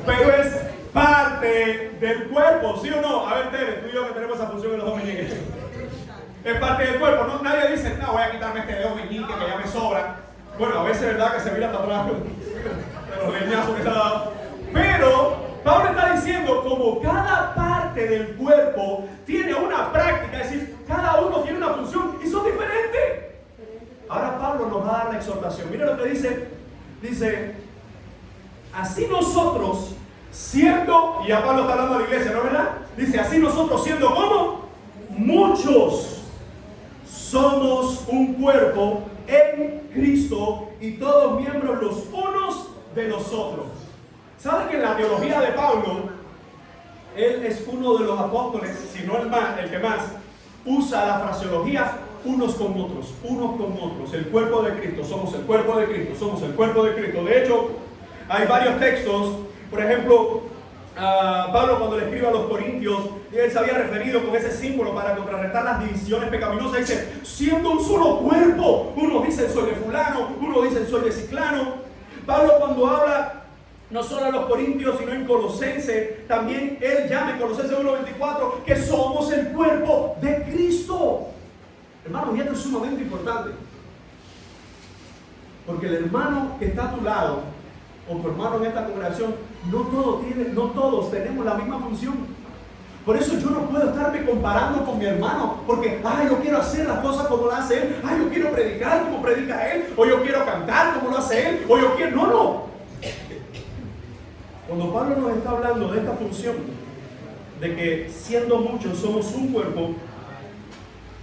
Pero es parte del cuerpo, ¿sí o no? A ver, Tere, tú y yo que tenemos esa función en los dos meñiques. Es parte del cuerpo. No, nadie dice, no, voy a quitarme este dedo meñique que ya me sobra. Bueno, a veces es verdad que se mira hasta atrás de los leñazos que se ha dado. Pero Pablo está diciendo, como cada parte del cuerpo tiene una práctica, es decir, cada uno tiene una función y son diferentes. Ahora Pablo nos va a dar la exhortación. Mira lo que dice, así nosotros, siendo, y ya Pablo está hablando de la iglesia, ¿no es verdad? Dice, así nosotros siendo como muchos, somos un cuerpo en Cristo y todos miembros los unos de los otros. ¿Saben que en la teología de Pablo, él es uno de los apóstoles, si no el que más, usa la fraseología unos con otros, el cuerpo de Cristo, somos el cuerpo de Cristo, somos el cuerpo de Cristo. De hecho, hay varios textos, por ejemplo, Pablo cuando le escribe a los Corintios, él se había referido con ese símbolo para contrarrestar las divisiones pecaminosas, dice, siendo un solo cuerpo, unos dicen soy de fulano, unos dicen soy de ciclano. Pablo cuando habla no solo a los Corintios, sino en Colosenses, también él llama en Colosenses 1:24 que somos el cuerpo de Cristo. Hermanos, y esto es sumamente importante, porque el hermano que está a tu lado, o tu hermano en esta congregación, no todos tenemos la misma función. Por eso yo no puedo estarme comparando con mi hermano, porque, yo quiero hacer las cosas como lo hace él, yo quiero predicar como predica él, o yo quiero cantar como lo hace él, o yo quiero... No. Cuando Pablo nos está hablando de esta función, de que siendo muchos somos un cuerpo,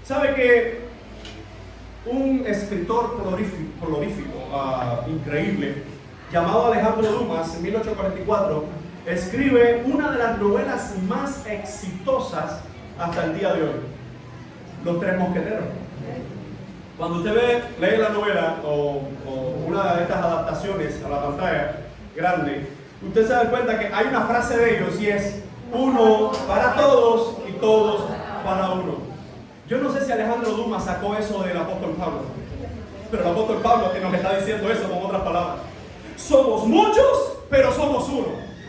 ¿sabe que un escritor prolífico, increíble, llamado Alejandro Dumas, en 1844, escribe una de las novelas más exitosas hasta el día de hoy, Los Tres Mosqueteros? Cuando usted lee la novela o una de estas adaptaciones a la pantalla grande, usted se da cuenta que hay una frase de ellos y es uno para todos y todos para uno. Yo no sé si Alejandro Dumas sacó eso del apóstol Pablo, pero el apóstol Pablo que nos está diciendo eso con otras palabras. Somos muchos, pero somos uno.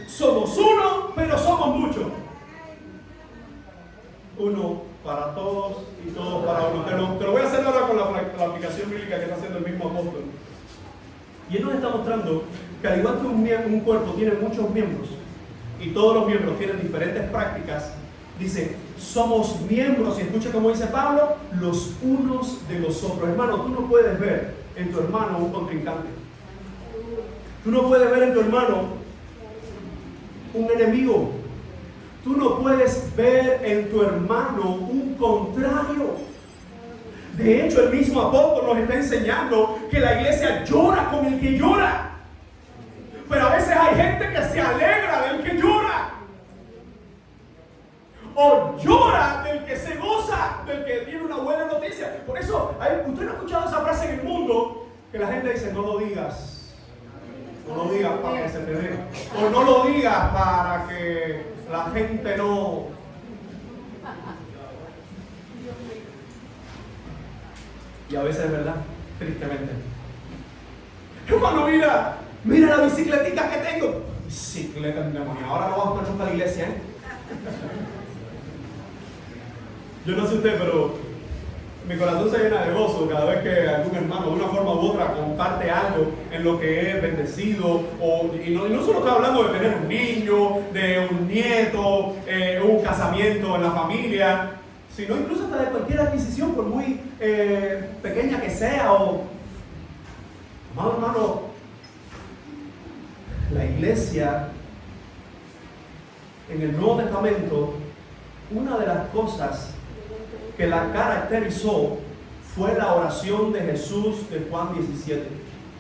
Somos uno, pero somos muchos. Uno para todos y todos para uno. Te lo voy a hacer ahora con la aplicación bíblica que está haciendo el mismo apóstol. Y él nos está mostrando que al igual que un cuerpo tiene muchos miembros y todos los miembros tienen diferentes prácticas, dice, somos miembros, y escucha como dice Pablo, los unos de los otros. Hermano, tú no puedes ver en tu hermano un contrincante. Tú no puedes ver en tu hermano un enemigo. Tú no puedes ver en tu hermano un contrario. De hecho, el mismo apóstol nos está enseñando que la iglesia llora con el que llora. Pero a veces hay gente que se alegra del que llora. O llora del que se goza, del que tiene una buena noticia. Por eso, usted no ha escuchado esa frase en el mundo, que la gente dice, no lo digas. No lo digas para que se te dé. O no lo digas para que la gente no... Y a veces es verdad, tristemente. Hermano, mira la bicicletita que tengo. Bicicleta endemoniada. Ahora no vamos a nunca a la iglesia, ¿eh? Yo no sé usted, pero mi corazón se llena de gozo cada vez que algún hermano de una forma u otra comparte algo en lo que es bendecido. Y no solo estoy hablando de tener un niño, de un nieto, un casamiento en la familia, sino incluso hasta de cualquier adquisición, por muy pequeña que sea. Hermano, la iglesia en el Nuevo Testamento, una de las cosas que la caracterizó fue la oración de Jesús de Juan 17.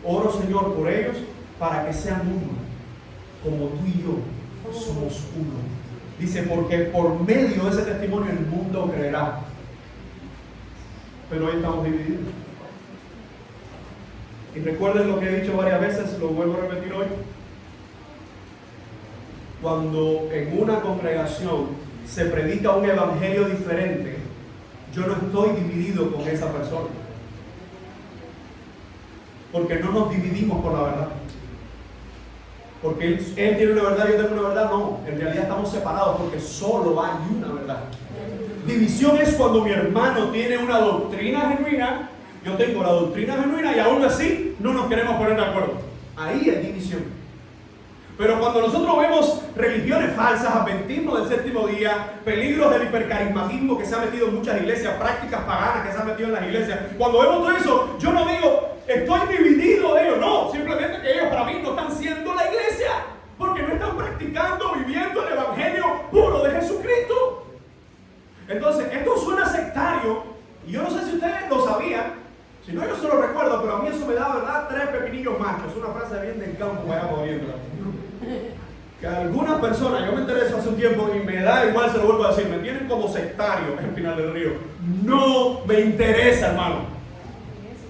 Oro, Señor, por ellos para que sean uno, como tú y yo somos uno. Dice, porque por medio de ese testimonio el mundo creerá. Pero hoy estamos divididos. Y recuerden lo que he dicho varias veces, lo vuelvo a repetir hoy. Cuando en una congregación se predica un evangelio diferente, yo no estoy dividido con esa persona. Porque no nos dividimos por la verdad. Porque él tiene una verdad y yo tengo una verdad. No, en realidad estamos separados porque solo hay una verdad. División es cuando mi hermano tiene una doctrina genuina, yo tengo la doctrina genuina y aún así no nos queremos poner de acuerdo. Ahí hay división. Pero cuando nosotros vemos religiones falsas, adventismo del séptimo día, peligros del hipercarismatismo que se ha metido en muchas iglesias, prácticas paganas que se han metido en las iglesias, cuando vemos todo eso, yo no digo, estoy dividido de ellos, no, simplemente que ellos para mí no están siendo la iglesia, porque no están practicando practicando, viviendo el evangelio puro de Jesucristo. Entonces, esto suena sectario, y yo no sé si ustedes lo sabían, si no yo se lo recuerdo, pero a mí eso me da, ¿verdad?, 3 pepinillos machos, una frase bien del campo, vaya moviéndola. Que algunas personas, yo me enteré eso hace un tiempo y me da igual, se lo vuelvo a decir, me tienen como sectario en Pinar del Río. No me interesa, hermano.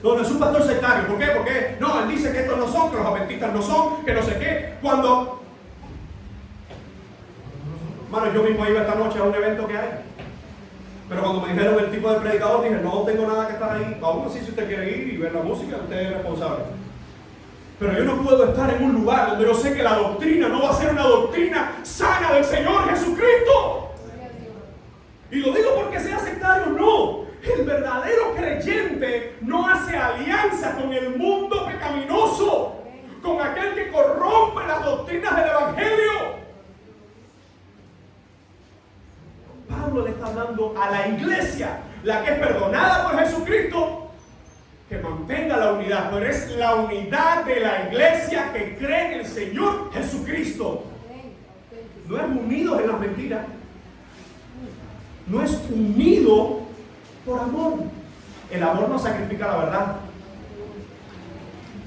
No, no es un pastor sectario. ¿Por qué? Porque no, él dice que estos no son, que los adventistas no son, que no sé qué. Cuando, hermano, yo mismo iba esta noche a un evento que hay. Pero cuando me dijeron el tipo de predicador, dije, no tengo nada que estar ahí. Aún así, si usted quiere ir y ver la música, usted es responsable. Pero yo no puedo estar en un lugar donde yo sé que la doctrina no va a ser una doctrina sana del Señor Jesucristo. Y lo digo porque sea sectario, no. El verdadero creyente no hace alianza con el mundo pecaminoso, con aquel que corrompe las doctrinas del Evangelio. Pablo le está hablando a la iglesia, la que es perdonada por Jesucristo, que mantenga la unidad, pero es la unidad de la iglesia que cree en el Señor Jesucristo. No es unidos en las mentiras, no es unido por amor. El amor no sacrifica la verdad,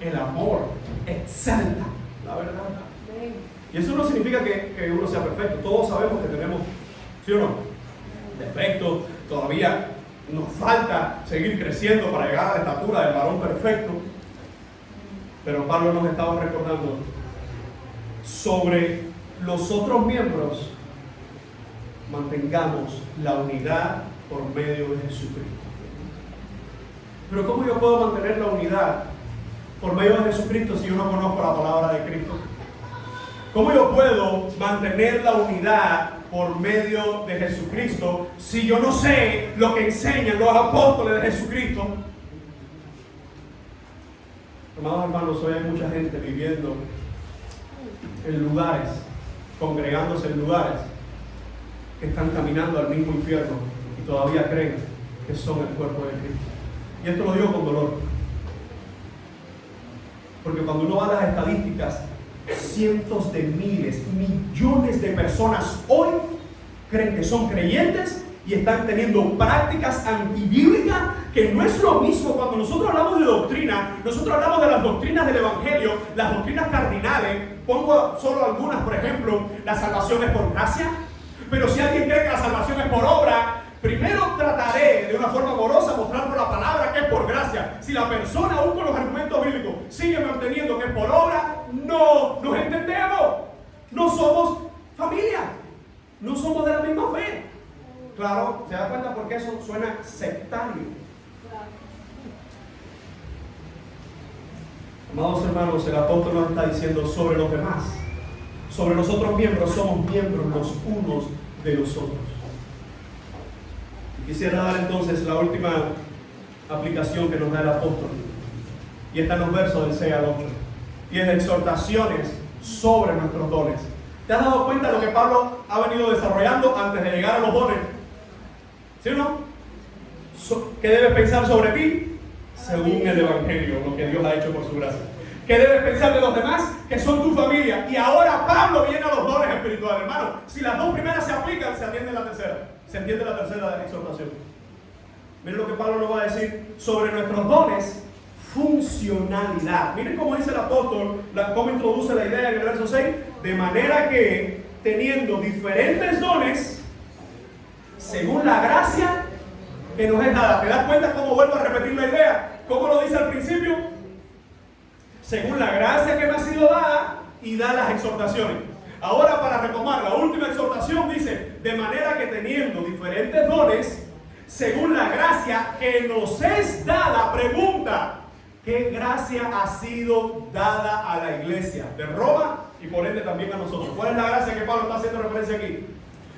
el amor exalta la verdad. Y eso no significa que uno sea perfecto. Todos sabemos que tenemos, ¿sí o no?, defectos. Todavía nos falta seguir creciendo para llegar a la estatura del varón perfecto. Pero Pablo nos estaba recordando sobre los otros miembros. Mantengamos la unidad por medio de Jesucristo. Pero ¿cómo yo puedo mantener la unidad por medio de Jesucristo si yo no conozco la palabra de Cristo? ¿Cómo yo puedo mantener la unidad por medio de Jesucristo si yo no sé lo que enseñan los apóstoles de Jesucristo? Amados hermanos, hoy hay mucha gente viviendo en lugares, congregándose en lugares que están caminando al mismo infierno y todavía creen que son el cuerpo de Cristo. Y esto lo digo con dolor, porque cuando uno va a las estadísticas, cientos de miles, millones de personas hoy creen que son creyentes y están teniendo prácticas antibíblicas, que no es lo mismo. Cuando nosotros hablamos de doctrina, nosotros hablamos de las doctrinas del Evangelio, las doctrinas cardinales. Pongo solo algunas, por ejemplo, la salvación es por gracia. Pero si alguien cree que la salvación es por obra, primero trataré de una forma amorosa mostrar por la palabra que es por gracia. Si la persona, aún con los argumentos bíblicos, sigue manteniendo que es por obra, no nos entendemos. No somos familia, no somos de la misma fe. Claro, ¿se da cuenta por qué eso suena sectario? Amados hermanos, el apóstol nos está diciendo sobre los demás, sobre los otros miembros, somos miembros los unos de los otros. Quisiera dar entonces la última aplicación que nos da el apóstol, y está en los versos del 6 al 8, y es de exhortaciones sobre nuestros dones. ¿Te has dado cuenta de lo que Pablo ha venido desarrollando antes de llegar a los dones? ¿Sí o no? ¿Qué debes pensar sobre ti? Según el Evangelio, lo que Dios ha hecho por su gracia. ¿Qué debes pensar de los demás? Que son tu familia. Y ahora Pablo viene a los dones espirituales, hermano. Si las dos primeras se aplican, se atiende la tercera. Se entiende la tercera exhortación. Miren lo que Pablo nos va a decir sobre nuestros dones. Funcionalidad. Miren cómo dice el apóstol, cómo introduce la idea en el verso 6. De manera que, teniendo diferentes dones, según la gracia que nos es dada. ¿Te das cuenta cómo vuelvo a repetir la idea? ¿Cómo lo dice al principio? Según la gracia que me ha sido dada, y da las exhortaciones. Ahora, para retomar la última exhortación, dice, de manera que teniendo diferentes dones, según la gracia que nos es dada. Pregunta, ¿qué gracia ha sido dada a la iglesia de Roma y por ende también a nosotros? ¿Cuál es la gracia que Pablo está haciendo referencia aquí?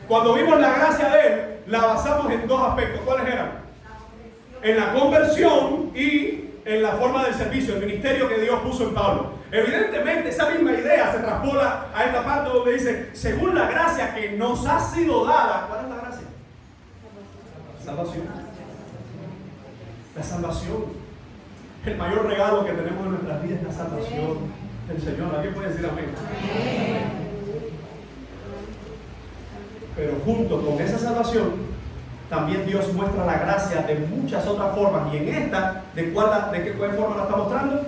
Cuando vimos la gracia de él, la basamos en dos aspectos. ¿Cuáles eran? En la conversión y en la forma del servicio, el ministerio que Dios puso en Pablo. Evidentemente, esa misma idea se traspola a esta parte donde dice, según la gracia que nos ha sido dada. ¿Cuál es la gracia? Salvación. La salvación. El mayor regalo que tenemos en nuestras vidas es la salvación del Señor. ¿Alguien puede decir amén? Pero junto con esa salvación, también Dios muestra la gracia de muchas otras formas. Y en esta, ¿de qué forma la está mostrando?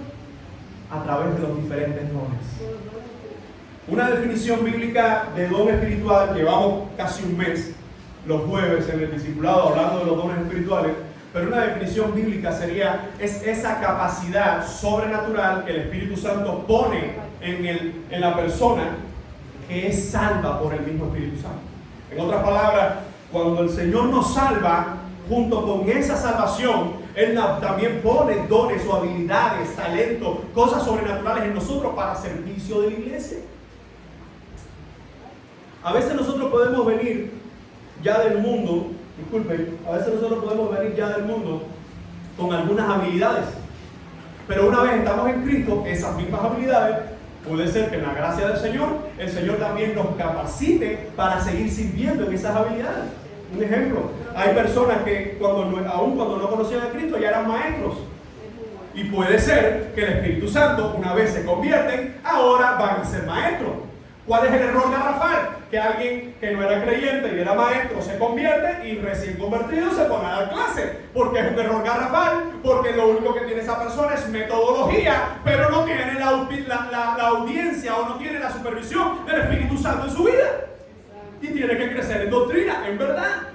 A través de los diferentes dones. Una definición bíblica de don espiritual, llevamos casi un mes, los jueves en el discipulado, hablando de los dones espirituales, pero una definición bíblica es esa capacidad sobrenatural que el Espíritu Santo pone en la persona, que es salva por el mismo Espíritu Santo. En otras palabras, cuando el Señor nos salva, junto con esa salvación, Él también pone dones o habilidades, talentos, cosas sobrenaturales en nosotros para servicio de la iglesia. A veces nosotros podemos venir ya del mundo, con algunas habilidades, pero una vez estamos en Cristo, esas mismas habilidades, puede ser que en la gracia del Señor, el Señor también nos capacite para seguir sirviendo en esas habilidades. Un ejemplo, hay personas que aún cuando no conocían a Cristo ya eran maestros. Y puede ser que el Espíritu Santo, una vez se convierten, ahora van a ser maestros. ¿Cuál es el error garrafal? Que alguien que no era creyente y era maestro se convierte y recién convertido se pone a dar clase. Porque es un error garrafal, porque lo único que tiene esa persona es metodología, pero no tiene la audiencia o no tiene la supervisión del Espíritu Santo en su vida. Y tiene que crecer en doctrina, en verdad.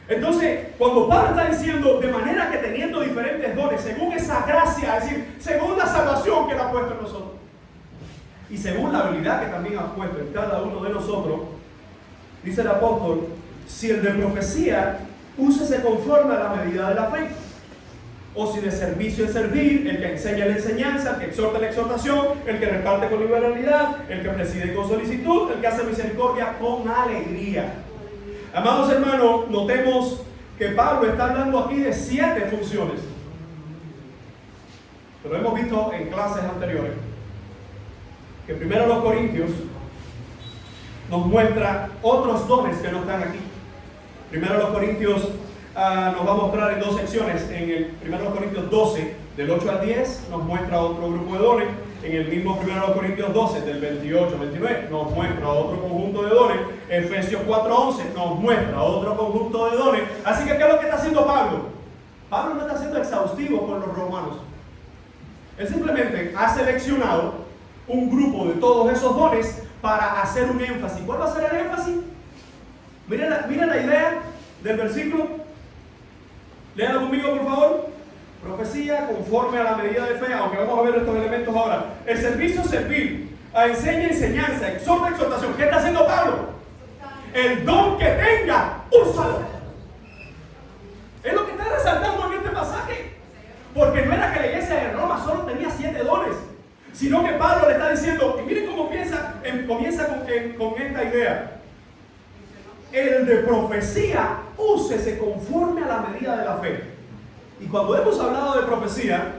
Entonces, cuando Pablo está diciendo de manera que teniendo diferentes dones, según esa gracia, es decir, según la salvación que Él ha puesto en nosotros, y según la habilidad que también ha puesto en cada uno de nosotros, dice el apóstol, si el de profecía, úsese conforme a la medida de la fe. O si de servicio es servir, el que enseña la enseñanza, el que exhorta la exhortación, el que reparte con liberalidad, el que preside con solicitud, el que hace misericordia con alegría. Amados hermanos, notemos que Pablo está hablando aquí de 7 funciones. Lo hemos visto en clases anteriores. Que primero los Corintios nos muestra otros dones que no están aquí. Primero los Corintios nos va a mostrar en 2 secciones. En el primero Corintios 12, del 8 al 10, nos muestra otro grupo de dones. En el mismo primero Corintios 12, del 28 al 29, nos muestra otro conjunto de dones. Efesios 4:11 nos muestra otro conjunto de dones. Así que, ¿qué es lo que está haciendo Pablo? Pablo no está siendo exhaustivo con los romanos. Él simplemente ha seleccionado un grupo de todos esos dones para hacer un énfasis. ¿Cuál va a ser el énfasis? Miren la idea del versículo. Léanlo conmigo, por favor. Profecía conforme a la medida de fe, aunque vamos a ver estos elementos ahora. El servicio es servir, enseñanza, exhorta, exhortación. ¿Qué está haciendo Pablo? El don que tenga, úsalo. Es lo que está resaltando en este pasaje. Porque no era que la iglesia de Roma solo tenía 7 dones, sino que Pablo le está diciendo, y miren cómo comienza con esta idea. El de profecía, úsese conforme a la medida de la fe. Y cuando hemos hablado de profecía,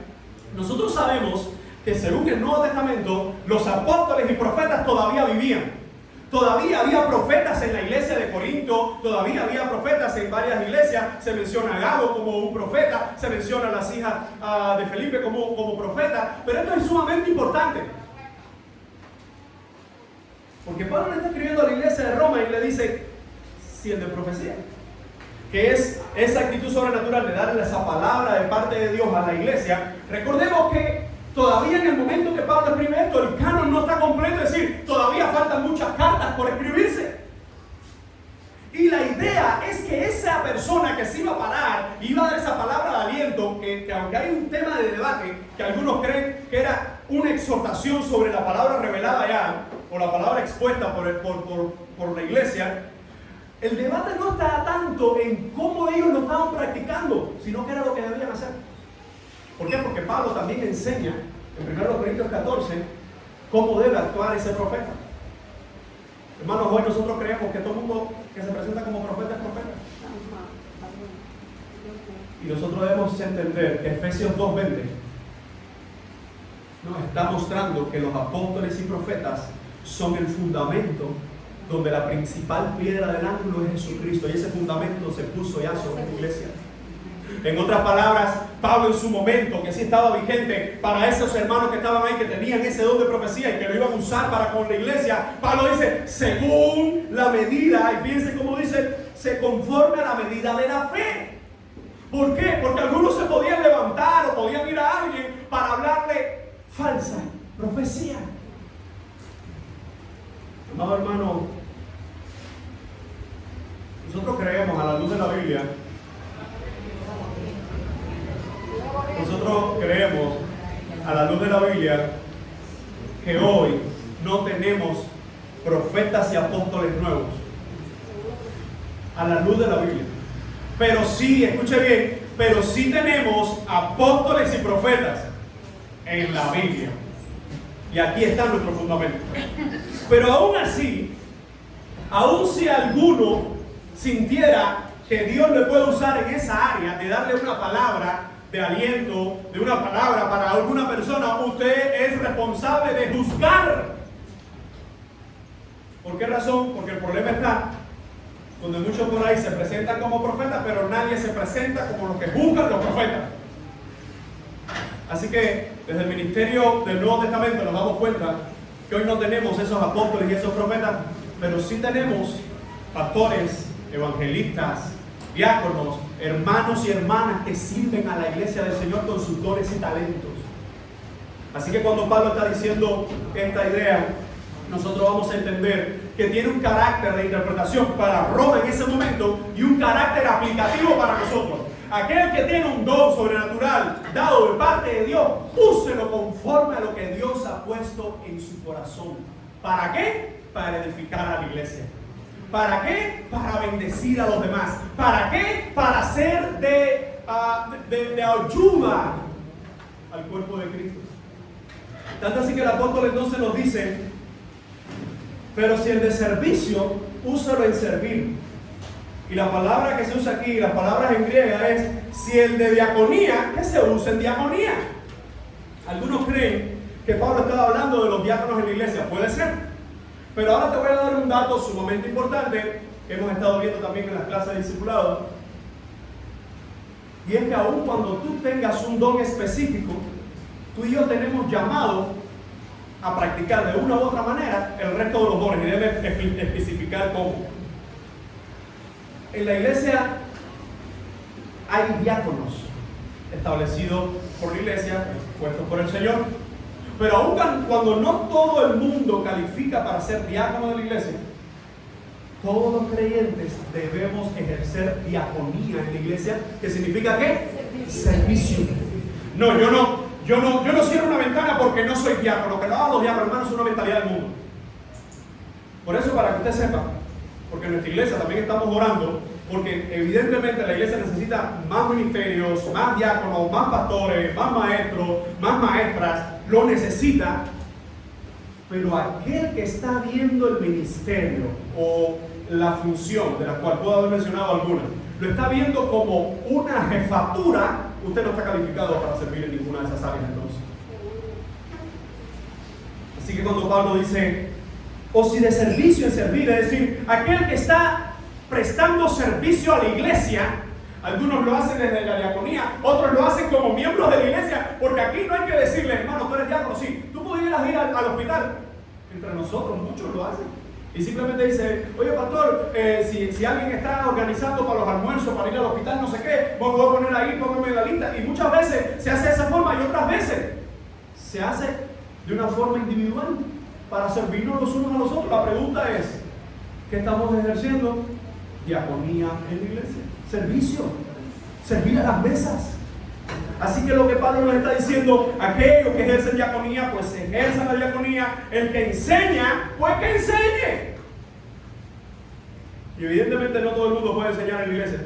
nosotros sabemos que según el Nuevo Testamento, los apóstoles y profetas todavía vivían. Todavía había profetas en la iglesia de Corinto, todavía había profetas en varias iglesias. Se menciona a Gabo como un profeta, se menciona a las hijas de Felipe como profeta. Pero esto es sumamente importante, porque Pablo le está escribiendo a la iglesia de Roma y le dice, si el de profecía, que es esa actitud sobrenatural de darle esa palabra de parte de Dios a la iglesia. Recordemos que todavía en el momento que Pablo escribe esto, el canon no está completo, es decir, todavía faltan muchas cartas por escribirse. Y la idea es que esa persona que se iba a parar y iba a dar esa palabra de aliento, que aunque hay un tema de debate, que algunos creen que era una exhortación sobre la palabra revelada ya, o la palabra expuesta por la iglesia, el debate no está tanto en cómo ellos lo estaban practicando, sino que era lo que debían hacer. ¿Por qué? Porque Pablo también enseña en 1 Corintios 14 cómo debe actuar ese profeta. Hermanos, hoy nosotros creemos que todo el mundo que se presenta como profeta es profeta. Y nosotros debemos entender que Efesios 2:20 nos está mostrando que los apóstoles y profetas son el fundamento donde la principal piedra del ángulo es Jesucristo, y ese fundamento se puso ya sobre la iglesia. En otras palabras, Pablo en su momento, que sí estaba vigente para esos hermanos que estaban ahí, que tenían ese don de profecía y que lo iban a usar para con la iglesia, Pablo dice, según la medida, y fíjense cómo dice, se conforme a la medida de la fe. ¿Por qué? Porque algunos se podían levantar o podían ir a alguien para hablarle falsa profecía. Amado hermano, nosotros creemos a la luz de la Biblia. Nosotros creemos a la luz de la Biblia que hoy no tenemos profetas y apóstoles nuevos. A la luz de la Biblia. Pero sí, escuche bien, pero sí tenemos apóstoles y profetas en la Biblia. Y aquí está nuestro fundamento. Pero aún así, aún si alguno sintiera que Dios le puede usar en esa área de darle una palabra de aliento, de una palabra para alguna persona, usted es responsable de juzgar. ¿Por qué razón? Porque el problema está donde muchos por ahí se presentan como profetas, pero nadie se presenta como los que juzgan los profetas. Así que desde el ministerio del Nuevo Testamento nos damos cuenta que hoy no tenemos esos apóstoles y esos profetas, pero sí tenemos pastores, evangelistas, diáconos, hermanos y hermanas que sirven a la iglesia del Señor con sus dones y talentos. Así que cuando Pablo está diciendo esta idea, nosotros vamos a entender que tiene un carácter de interpretación para Roma en ese momento y un carácter aplicativo para nosotros. Aquel que tiene un don sobrenatural dado de parte de Dios, úselo conforme a lo que Dios ha puesto en su corazón. ¿Para qué? Para edificar a la iglesia. ¿Para qué? Para bendecir a los demás. ¿Para qué? Para ser de ayuda al cuerpo de Cristo. Tanto así que el apóstol entonces nos dice, pero si el de servicio, úsalo en servir. Y la palabra que se usa aquí, las palabras en griega es, si el de diaconía, que se use en diaconía. Algunos creen que Pablo estaba hablando de los diáconos en la iglesia. Puede ser. Pero ahora te voy a dar un dato sumamente importante que hemos estado viendo también en las clases de discipulado. Y es que aun cuando tú tengas un don específico, tú y yo tenemos llamado a practicar de una u otra manera el resto de los dones. Y debe especificar cómo. En la iglesia hay diáconos establecidos por la iglesia, puestos por el Señor. Pero aun cuando no todo el mundo califica para ser diácono de la iglesia, todos los creyentes debemos ejercer diaconía en la iglesia, que significa ¿qué? Servicio. No, yo no cierro una ventana porque no soy diácono. Que lo hagan los diáconos, hermanos, es una mentalidad del mundo. Por eso, para que usted sepa, porque en nuestra iglesia también estamos orando, porque evidentemente la iglesia necesita más ministerios, más diáconos, más pastores, más maestros, más maestras, lo necesita. Pero aquel que está viendo el ministerio o la función, de la cual puedo haber mencionado alguna, lo está viendo como una jefatura, usted no está calificado para servir en ninguna de esas áreas entonces. Así que cuando Pablo dice, o si de servicio en servir, es decir, aquel que está prestando servicio a la iglesia, algunos lo hacen desde la diaconía, otros lo hacen como miembros de la iglesia, porque aquí no hay que decirle, hermano, tú eres diácono, sí, tú pudieras ir al hospital. Entre nosotros muchos lo hacen. Y simplemente dice, oye pastor, si alguien está organizando para los almuerzos, para ir al hospital, no sé qué, voy a poner ahí, póngame en la lista. Y muchas veces se hace de esa forma y otras veces se hace de una forma individual para servirnos los unos a los otros. La pregunta es, ¿qué estamos ejerciendo? Diaconía en la iglesia. Servicio. Servir a las mesas. Así que lo que Pablo nos está diciendo, aquellos que ejercen diaconía, pues ejerzan la diaconía. El que enseña, pues que enseñe. Y evidentemente no todo el mundo puede enseñar en la iglesia.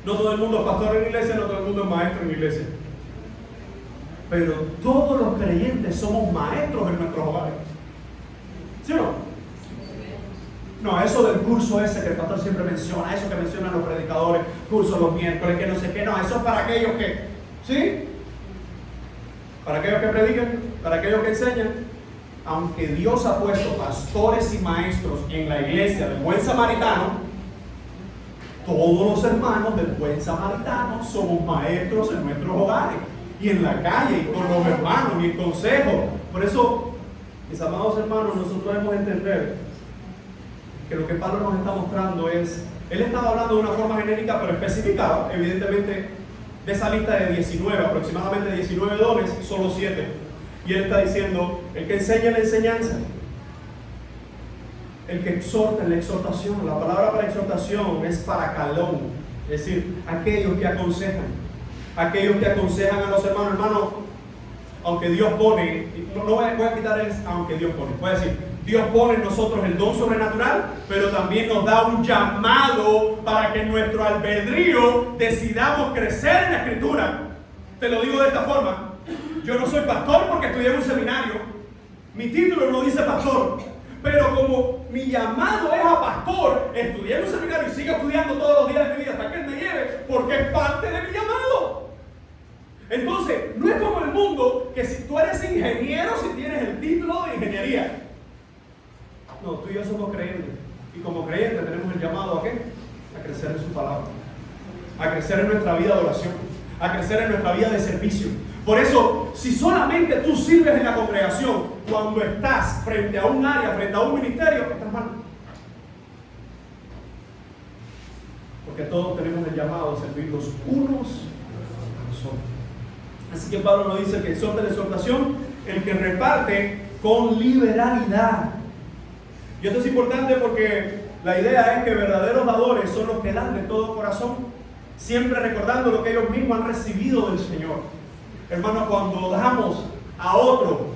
No todo el mundo es pastor en la iglesia, no todo el mundo es maestro en la iglesia. Pero todos los creyentes somos maestros en nuestros hogares. ¿Sí o no? No, eso del curso ese que el pastor siempre menciona, eso que mencionan los predicadores, cursos los miércoles, que no sé qué, no, eso es para aquellos que, ¿sí? Para aquellos que predican, para aquellos que enseñan. Aunque Dios ha puesto pastores y maestros en la iglesia del buen samaritano, todos los hermanos del buen samaritano somos maestros en nuestros hogares y en la calle y con los hermanos y en consejo. Por eso, mis amados hermanos, nosotros debemos entender que lo que Pablo nos está mostrando es, él estaba hablando de una forma genérica, pero especificaba, evidentemente, de esa lista de 19, aproximadamente 19 dones, solo 7. Y él está diciendo, el que enseña la enseñanza, el que exhorta en la exhortación. La palabra para exhortación es paracalón, es decir, aquellos que aconsejan a los hermanos. Hermanos, aunque Dios pone, no voy a quitar el aunque Dios pone, voy a decir, Dios pone en nosotros el don sobrenatural, pero también nos da un llamado para que en nuestro albedrío decidamos crecer en la Escritura. Te lo digo de esta forma, yo no soy pastor porque estudié en un seminario, mi título no dice pastor, pero como mi llamado es a pastor, estudié en un seminario y sigo estudiando todos los días de mi vida hasta que Él me lleve, porque es parte de mi llamado. Entonces, no es como el mundo que si tú eres ingeniero, si tienes el título de ingeniería. No, tú y yo somos creyentes. Y como creyentes tenemos el llamado ¿a qué? A crecer en su palabra. A crecer en nuestra vida de oración. A crecer en nuestra vida de servicio. Por eso, si solamente tú sirves en la congregación cuando estás frente a un área, frente a un ministerio, estás mal. Porque todos tenemos el llamado a servirnos unos a los otros. Así que Pablo nos dice que exhorta la exhortación, el que reparte con liberalidad. Y esto es importante porque la idea es que verdaderos dadores son los que dan de todo corazón, siempre recordando lo que ellos mismos han recibido del Señor. Hermanos, cuando damos a otro,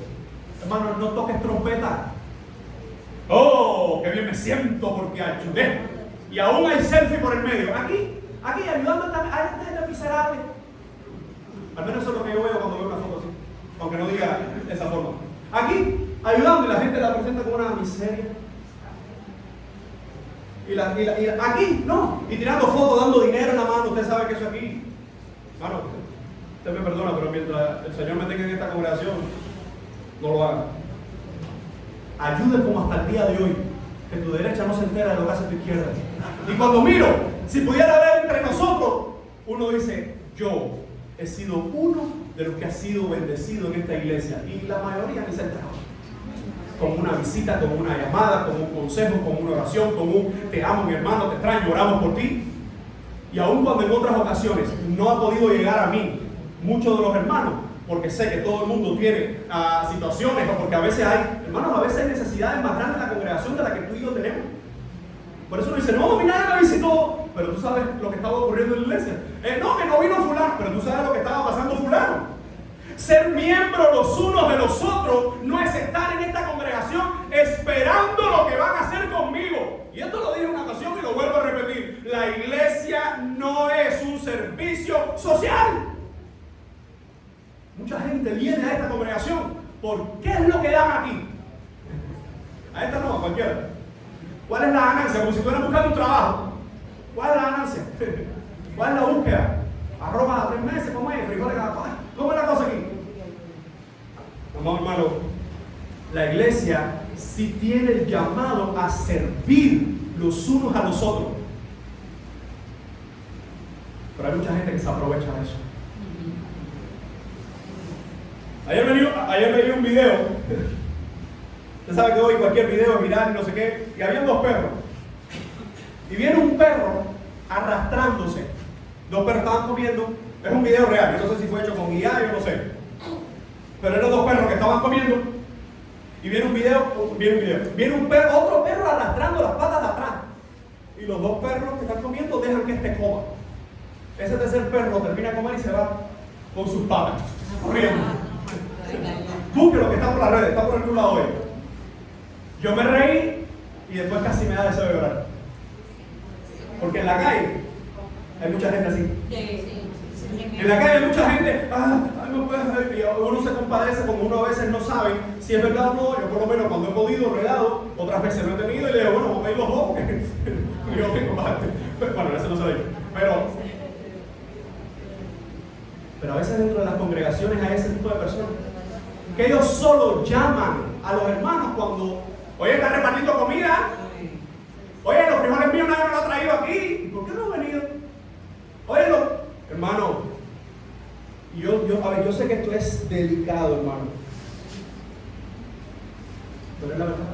hermanos, no toques trompeta. Oh, qué bien me siento porque ayudé. Y aún hay selfie por el medio. Aquí ayudando a esta gente miserable. Al menos eso es lo que yo veo cuando veo una foto así, aunque no diga esa forma. Aquí, ayudando y la gente la presenta como una miseria. Aquí, no. Y tirando fotos, dando dinero en la mano. Usted sabe que eso aquí. Bueno, usted me perdona, pero mientras el Señor me tenga en esta congregación, no lo haga. Ayude como hasta el día de hoy, que tu derecha no se entera de lo que hace tu izquierda. Y cuando miro, si pudiera haber entre nosotros, uno dice, yo he sido uno de los que ha sido bendecido en esta iglesia. Y la mayoría ni se entera. Con una visita, con una llamada, con un consejo, con una oración, con un te amo mi hermano, te extraño, oramos por ti. Y aun cuando en otras ocasiones no ha podido llegar a mí muchos de los hermanos, porque sé que todo el mundo tiene situaciones, o porque a veces hay necesidades más grandes en la congregación de la que tú y yo tenemos. Por eso uno dice, no, mi nadie me visitó, pero tú sabes lo que estaba ocurriendo en la iglesia. No, que no vino fulano, pero tú sabes lo que estaba pasando fulano. Ser miembros los unos de los otros no es estar en esta congregación esperando lo que van a hacer conmigo. Y esto lo dije en una ocasión y lo vuelvo a repetir. La iglesia no es un servicio social. Mucha gente viene a esta congregación ¿por qué es lo que dan aquí? A esta no, a cualquiera. ¿Cuál es la ganancia? Como si fueran buscando un trabajo. ¿Cuál es la ganancia? ¿Cuál es la búsqueda? Arroz a 3 meses, ¿cómo es? Frijoles cada cosa. ¿Cómo es la cosa aquí? Amado hermano, la iglesia sí tiene el llamado a servir los unos a los otros. Pero hay mucha gente que se aprovecha de eso. Ayer me vi un video. Usted sabe que hoy cualquier video es viral y no sé qué. Y había 2 perros. Y viene un perro arrastrándose. 2 perros estaban comiendo. Es un video real. Yo no sé si fue hecho con IA, yo no sé. Pero eran 2 perros que estaban comiendo. Y viene un video. Viene un perro, otro perro arrastrando las patas de atrás. Y los 2 perros que están comiendo dejan que este coma. Ese tercer perro termina de comer y se va con sus patas, corriendo. Búsquelo, que está por las redes, está por algún lado hoy. Yo me reí y después casi me da deseo de llorar. Porque en la calle hay mucha gente así. En la calle hay mucha gente, y uno se compadece, como uno a veces no sabe si es verdad o no. Yo por lo menos cuando he podido, lo he dado, otras veces no he tenido y le digo, bueno, vamos a ir los 2, porque yo tengo parte. Bueno, a veces no se lo digo. Pero a veces dentro de las congregaciones hay ese tipo de personas que ellos solo llaman a los hermanos cuando, oye, están repartiendo comida, oye, los frijoles míos nadie me lo ha traído aquí, ¿por qué no venís Y yo sé que esto es delicado, hermano, pero es la verdad.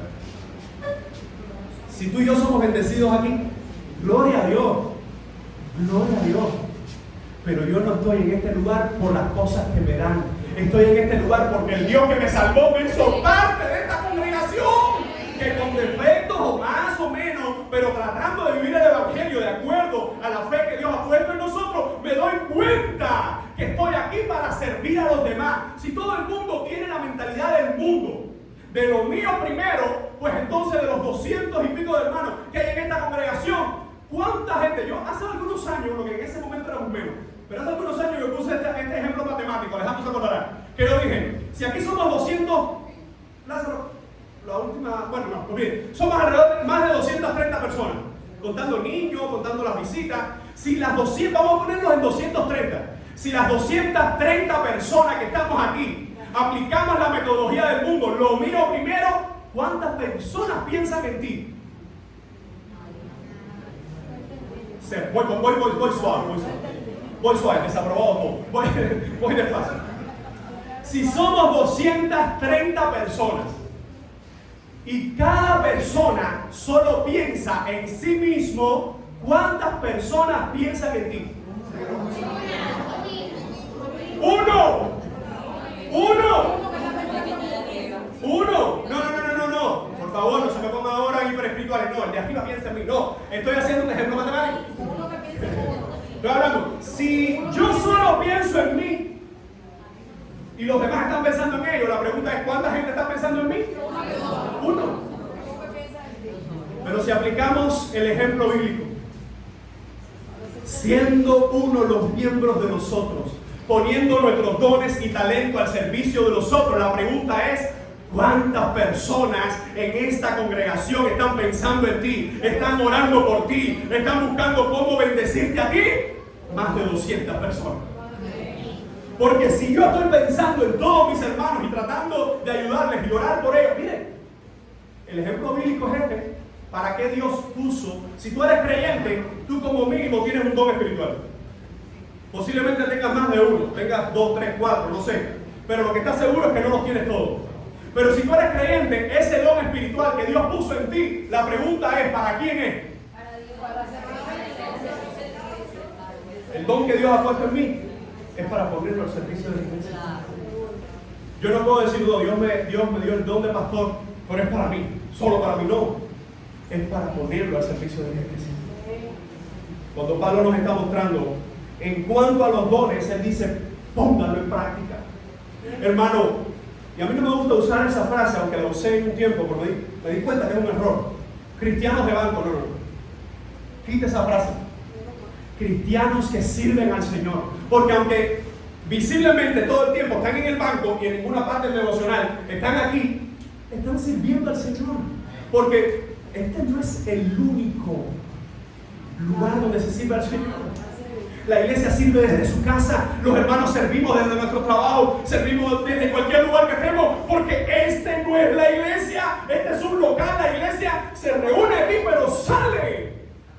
Si tú y yo somos bendecidos aquí, gloria a Dios, gloria a Dios. Pero yo no estoy en este lugar por las cosas que me dan. Estoy en este lugar porque el Dios que me salvó me hizo parte de esta congregación. Que con defectos o más o menos, pero tratando de vivir el evangelio de acuerdo a la fe que Dios ha puesto en nosotros, me doy cuenta que estoy aquí para servir a los demás. Si todo el mundo tiene la mentalidad del mundo, de lo mío primero, pues entonces de los 200 y pico de hermanos que hay en esta congregación, ¿cuánta gente? Yo hace algunos años, lo que en ese momento éramos menos, pero hace algunos años yo puse este ejemplo matemático, Alejandro se acordará, que yo dije, si aquí somos 200, Lázaro, la última, bueno, no, pues bien, somos alrededor de más de 230 personas, contando niños, contando las visitas. Si las 200, vamos a ponerlos en 230, si las 230 personas que estamos aquí aplicamos la metodología del mundo, lo mío primero, ¿cuántas personas piensan en ti? Voy suave, desaprobado todo, voy despacio. Si somos 230 personas y cada persona solo piensa en sí mismo, ¿cuántas personas piensan en ti? ¡Uno! No. Por favor, no se me pongan ahora hiperespirituales. No, el de arriba piensa en mí. No, estoy haciendo un ejemplo matemático. Estoy hablando. Si yo solo pienso en mí y los demás están pensando en ellos, la pregunta es: ¿cuánta gente está pensando en mí? Uno. Pero si aplicamos el ejemplo bíblico, siendo uno los miembros de nosotros, poniendo nuestros dones y talento al servicio de los otros, la pregunta es: ¿cuántas personas en esta congregación están pensando en ti? ¿Están orando por ti? ¿Están buscando cómo bendecirte a ti? Más de 200 personas. Porque si yo estoy pensando en todos mis hermanos y tratando de ayudarles y orar por ellos, miren, el ejemplo bíblico es este. ¿Para qué Dios puso? Si tú eres creyente, tú como mínimo tienes un don espiritual. Posiblemente tengas más de uno, tengas 2, 3, 4, no sé. Pero lo que estás seguro es que no los tienes todos. Pero si tú eres creyente, ese don espiritual que Dios puso en ti, la pregunta es: ¿para quién es? El don que Dios ha puesto en mí es para ponerlo al servicio de la iglesia. Yo no puedo decir: no, Dios me dio el don de pastor, pero es para mí, solo para mí. No, es para ponerlo al servicio de la iglesia. Cuando Pablo nos está mostrando en cuanto a los dones, él dice: póngalo en práctica. Hermano, y a mí no me gusta usar esa frase, aunque la usé en un tiempo, porque me di cuenta que es un error. Cristianos de banco, no. Quita esa frase. Cristianos que sirven al Señor. Porque aunque visiblemente todo el tiempo están en el banco y en ninguna parte del devocional están aquí, están sirviendo al Señor. Porque este no es el único lugar donde se sirve al Señor. La iglesia sirve desde su casa, los hermanos servimos desde nuestro trabajo, servimos desde cualquier lugar que estemos, porque este no es la iglesia, este es un local. La iglesia se reúne aquí, pero sale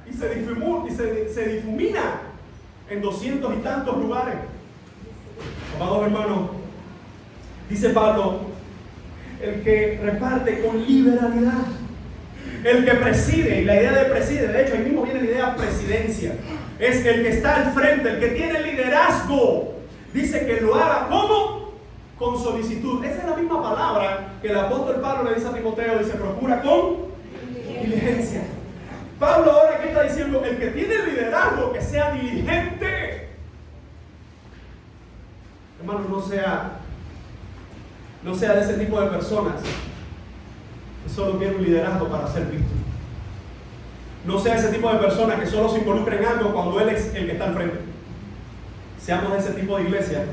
y se difumina en 200 y tantos lugares. Amados hermanos, dice Pablo: el que reparte con liberalidad, el que preside. Y la idea de preside, de hecho ahí mismo viene la idea presidencia, es el que está al frente, el que tiene liderazgo. Dice que lo haga ¿cómo? Con solicitud. Esa es la misma palabra que el apóstol Pablo le dice a Timoteo, dice: procura con diligencia. Pablo ahora aquí está diciendo: el que tiene liderazgo, que sea diligente. Hermano, no sea de ese tipo de personas que solo quiere un liderazgo para ser visto. No sea ese tipo de personas que solo se involucra en algo cuando él es el que está al frente. Seamos de ese tipo de iglesia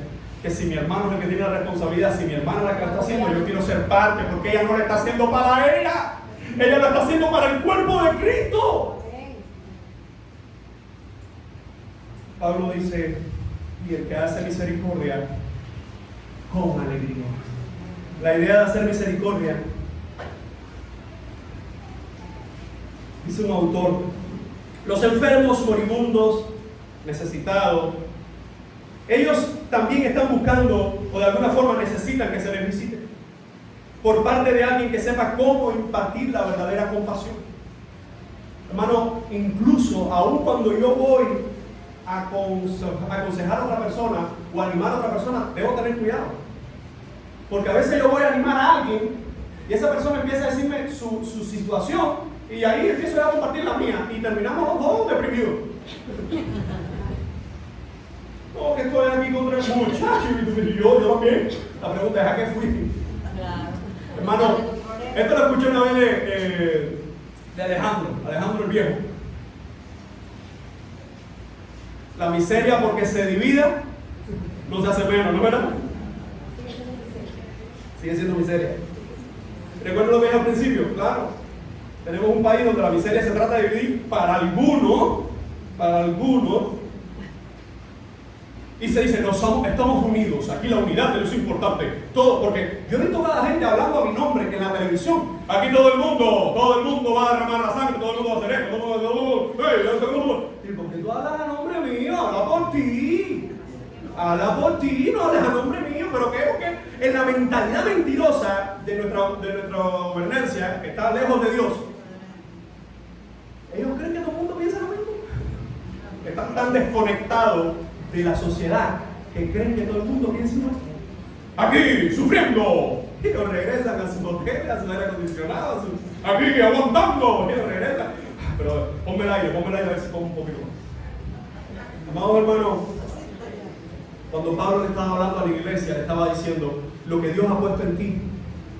que si mi hermano es el que tiene la responsabilidad, si mi hermana es la que la está haciendo, yo quiero ser parte, porque ella no la está haciendo para ella, ella lo está haciendo para el cuerpo de Cristo. Pablo dice: y el que hace misericordia con alegría. La idea de hacer misericordia, dice un autor: los enfermos, moribundos, necesitados, Ellos también están buscando, o de alguna forma necesitan que se les visite por parte de alguien que sepa cómo impartir la verdadera compasión. Hermano, incluso aun cuando yo voy a aconsejar a otra persona o animar a otra persona, debo tener cuidado. Porque a veces yo voy a animar a alguien y esa persona empieza a decirme su situación y ahí empiezo a compartir la mía y terminamos los dos deprimidos. No, que estoy aquí contra el muchacho y yo también. La pregunta es: ¿a qué fui? Claro. Hermano, esto lo escuché una vez de Alejandro el Viejo. La miseria, porque se divida, no se hace menos, ¿no es verdad? Sigue siendo miseria. Recuerdo lo que dije al principio, claro. Tenemos un país donde la miseria se trata de dividir para algunos, y se dice: estamos unidos, aquí la unidad es importante, todo, porque yo he visto a cada gente hablando a mi nombre en la televisión. Aquí todo el mundo va a derramar la sangre, todo el mundo va a hacer esto, y porque tú hablas a nombre mío, habla por ti, no hables a nombre mío. ¿Pero qué? Porque en la mentalidad mentirosa de nuestra gobernancia, que está lejos de Dios, ellos creen que todo el mundo piensa lo mismo. Están tan desconectados de la sociedad que creen que todo el mundo piensa igual. Aquí, sufriendo. Y ellos regresan a su hotel, a su aire acondicionado, aquí, aguantando. Y ellos regresan. Pero ponme el aire a ver si pongo un poquito más. Amados hermanos, cuando Pablo le estaba hablando a la iglesia, le estaba diciendo: lo que Dios ha puesto en ti,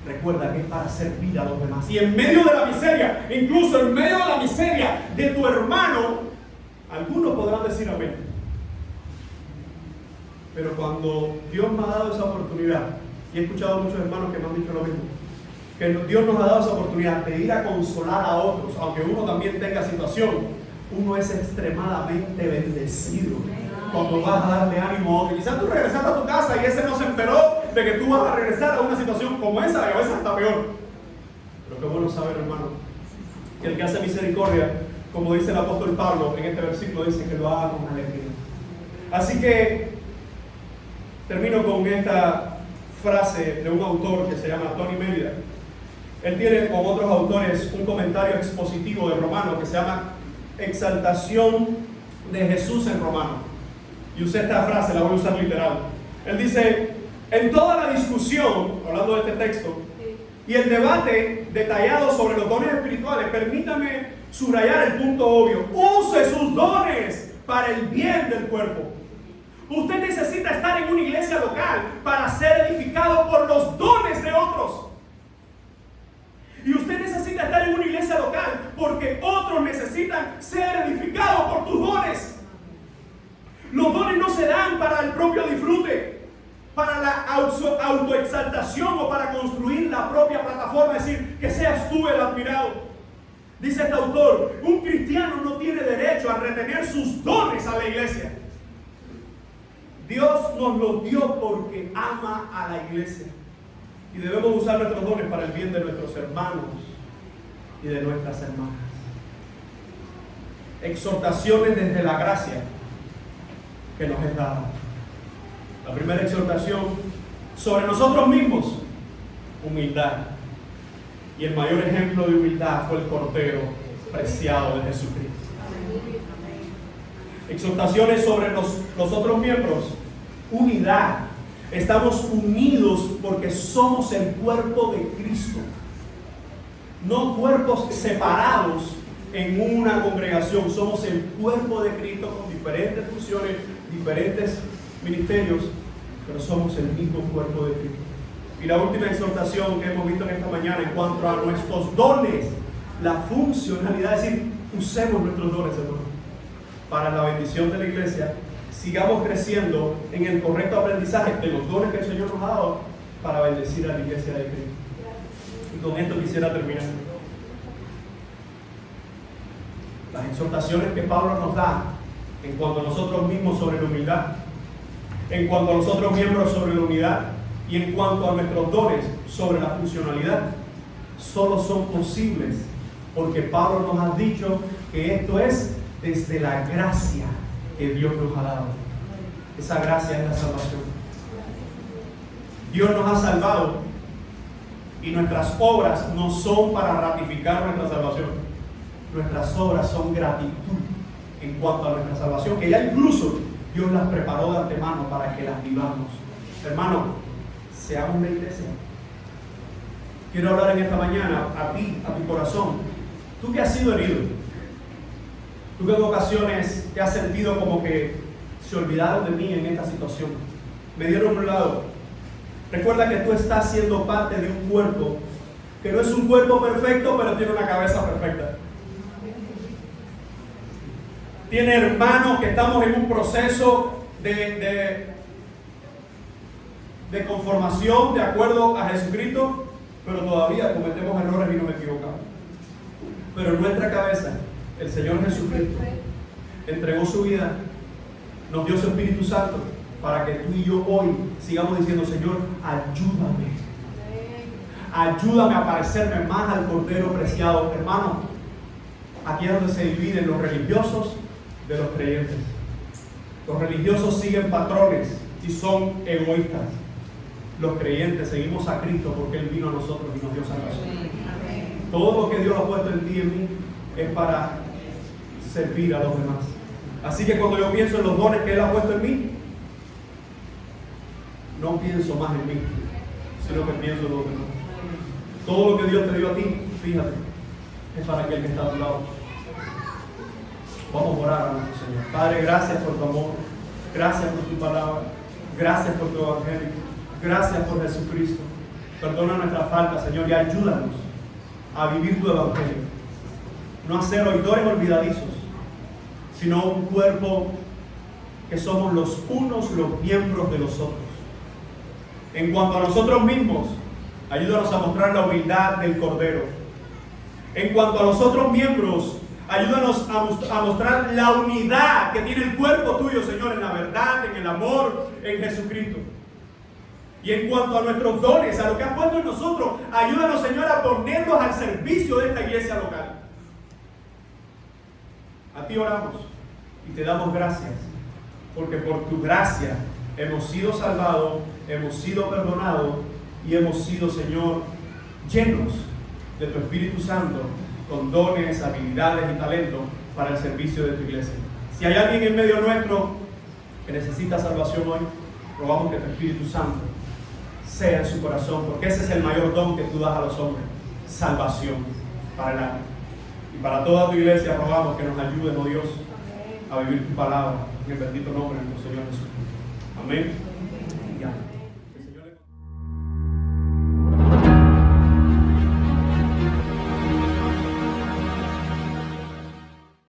recuerda que es para servir a los demás. Y en medio de la miseria, incluso en medio de la miseria de tu hermano, algunos podrán decir amén. Pero cuando Dios me ha dado esa oportunidad, y he escuchado a muchos hermanos que me han dicho lo mismo, que Dios nos ha dado esa oportunidad de ir a consolar a otros, aunque uno también tenga situación, uno es extremadamente bendecido cuando vas a darle ánimo a otro. Quizás tú regresaste a tu casa y ese no se enteró de que tú vas a regresar a una situación como esa, y a veces hasta peor. Pero qué bueno saber, hermano, que el que hace misericordia, como dice el apóstol Pablo en este versículo, dice que lo haga con alegría. Así que termino con esta frase de un autor que se llama Tony Mérida. Él tiene, con otros autores, un comentario expositivo de Romano que se llama Exaltación de Jesús en Romano. Y usé esta frase, la voy a usar literal. Él dice: en toda la discusión, hablando de este texto, y el debate detallado sobre los dones espirituales, permítame subrayar el punto obvio: use sus dones para el bien del cuerpo. Usted necesita estar en una iglesia local para ser edificado por los dones de otros. Y usted necesita estar en una iglesia local porque otros necesitan ser edificados por tus dones. Los dones no se dan para el propio disfrute, para la autoexaltación o para construir la propia plataforma, es decir, que seas tú el admirado. Dice este autor: un cristiano no tiene derecho a retener sus dones a la iglesia. Dios nos los dio porque ama a la iglesia. Y debemos usar nuestros dones para el bien de nuestros hermanos y de nuestras hermanas. Exhortaciones desde la gracia que nos es dada. La primera exhortación sobre nosotros mismos: humildad. Y el mayor ejemplo de humildad fue el Cordero preciado de Jesucristo. Exhortaciones sobre los otros miembros: unidad. Estamos unidos porque somos el cuerpo de Cristo, no cuerpos separados en una congregación. Somos el cuerpo de Cristo con diferentes funciones, diferentes ministerios, pero somos el mismo cuerpo de Cristo. Y la última exhortación que hemos visto en esta mañana en cuanto a nuestros dones, la funcionalidad, es decir, usemos nuestros dones, hermano, para la bendición de la iglesia. Sigamos creciendo en el correcto aprendizaje de los dones que el Señor nos ha dado para bendecir a la iglesia de Cristo. Y con esto quisiera terminar. Las exhortaciones que Pablo nos da en cuanto a nosotros mismos sobre la humildad, en cuanto a nosotros miembros sobre la unidad y en cuanto a nuestros dones sobre la funcionalidad, solo son posibles porque Pablo nos ha dicho que esto es desde la gracia que Dios nos ha dado. Esa gracia es la salvación. Dios nos ha salvado y nuestras obras no son para ratificar nuestra salvación. Nuestras obras son gratitud en cuanto a nuestra salvación, que ya incluso Dios las preparó de antemano para que las vivamos. Hermano, seamos la iglesia. Quiero hablar en esta mañana a ti, a tu corazón. Tú que has sido herido, tú que en ocasiones te has sentido como que se olvidaron de mí en esta situación, me dieron un lado. Recuerda que tú estás siendo parte de un cuerpo que no es un cuerpo perfecto, pero tiene una cabeza perfecta. Tiene hermanos que estamos en un proceso de conformación de acuerdo a Jesucristo, pero todavía cometemos errores y nos equivocamos. Pero en nuestra cabeza, el Señor Jesucristo entregó su vida, nos dio su Espíritu Santo, para que tú y yo hoy sigamos diciendo: Señor, ayúdame a parecerme más al Cordero preciado. Hermano, aquí es donde se dividen los religiosos de los creyentes. Los religiosos siguen patrones y son egoístas. Los creyentes seguimos a Cristo porque Él vino a nosotros y nos dio salvación. Todo lo que Dios ha puesto en ti y en mí es para servir a los demás. Así que cuando yo pienso en los dones que Él ha puesto en mí, no pienso más en mí, sino que pienso en los demás. Todo lo que Dios te dio a ti, fíjate, es para aquel que está a tu lado. Vamos a orar a nuestro Señor. Padre, gracias por tu amor, gracias por tu palabra, gracias por tu evangelio, gracias por Jesucristo. Perdona nuestras faltas, Señor, y ayúdanos a vivir tu evangelio. No a ser oidores olvidadizos, sino un cuerpo que somos los unos los miembros de los otros. En cuanto a nosotros mismos, ayúdanos a mostrar la humildad del Cordero. En cuanto a los otros miembros, ayúdanos a mostrar la unidad que tiene el cuerpo tuyo, Señor, en la verdad, en el amor, en Jesucristo. Y en cuanto a nuestros dones, a lo que has puesto en nosotros, ayúdanos, Señor, a ponerlos al servicio de esta iglesia local. A ti oramos y te damos gracias, porque por tu gracia hemos sido salvados, hemos sido perdonados y hemos sido, Señor, llenos de tu Espíritu Santo, con dones, habilidades y talentos para el servicio de tu iglesia. Si hay alguien en medio nuestro que necesita salvación hoy, rogamos que tu Espíritu Santo sea en su corazón, porque ese es el mayor don que tú das a los hombres: salvación para el alma. Y para toda tu iglesia rogamos que nos ayudes, oh Dios, a vivir tu palabra en el bendito nombre de nuestro Señor Jesús. Amén. Y amén.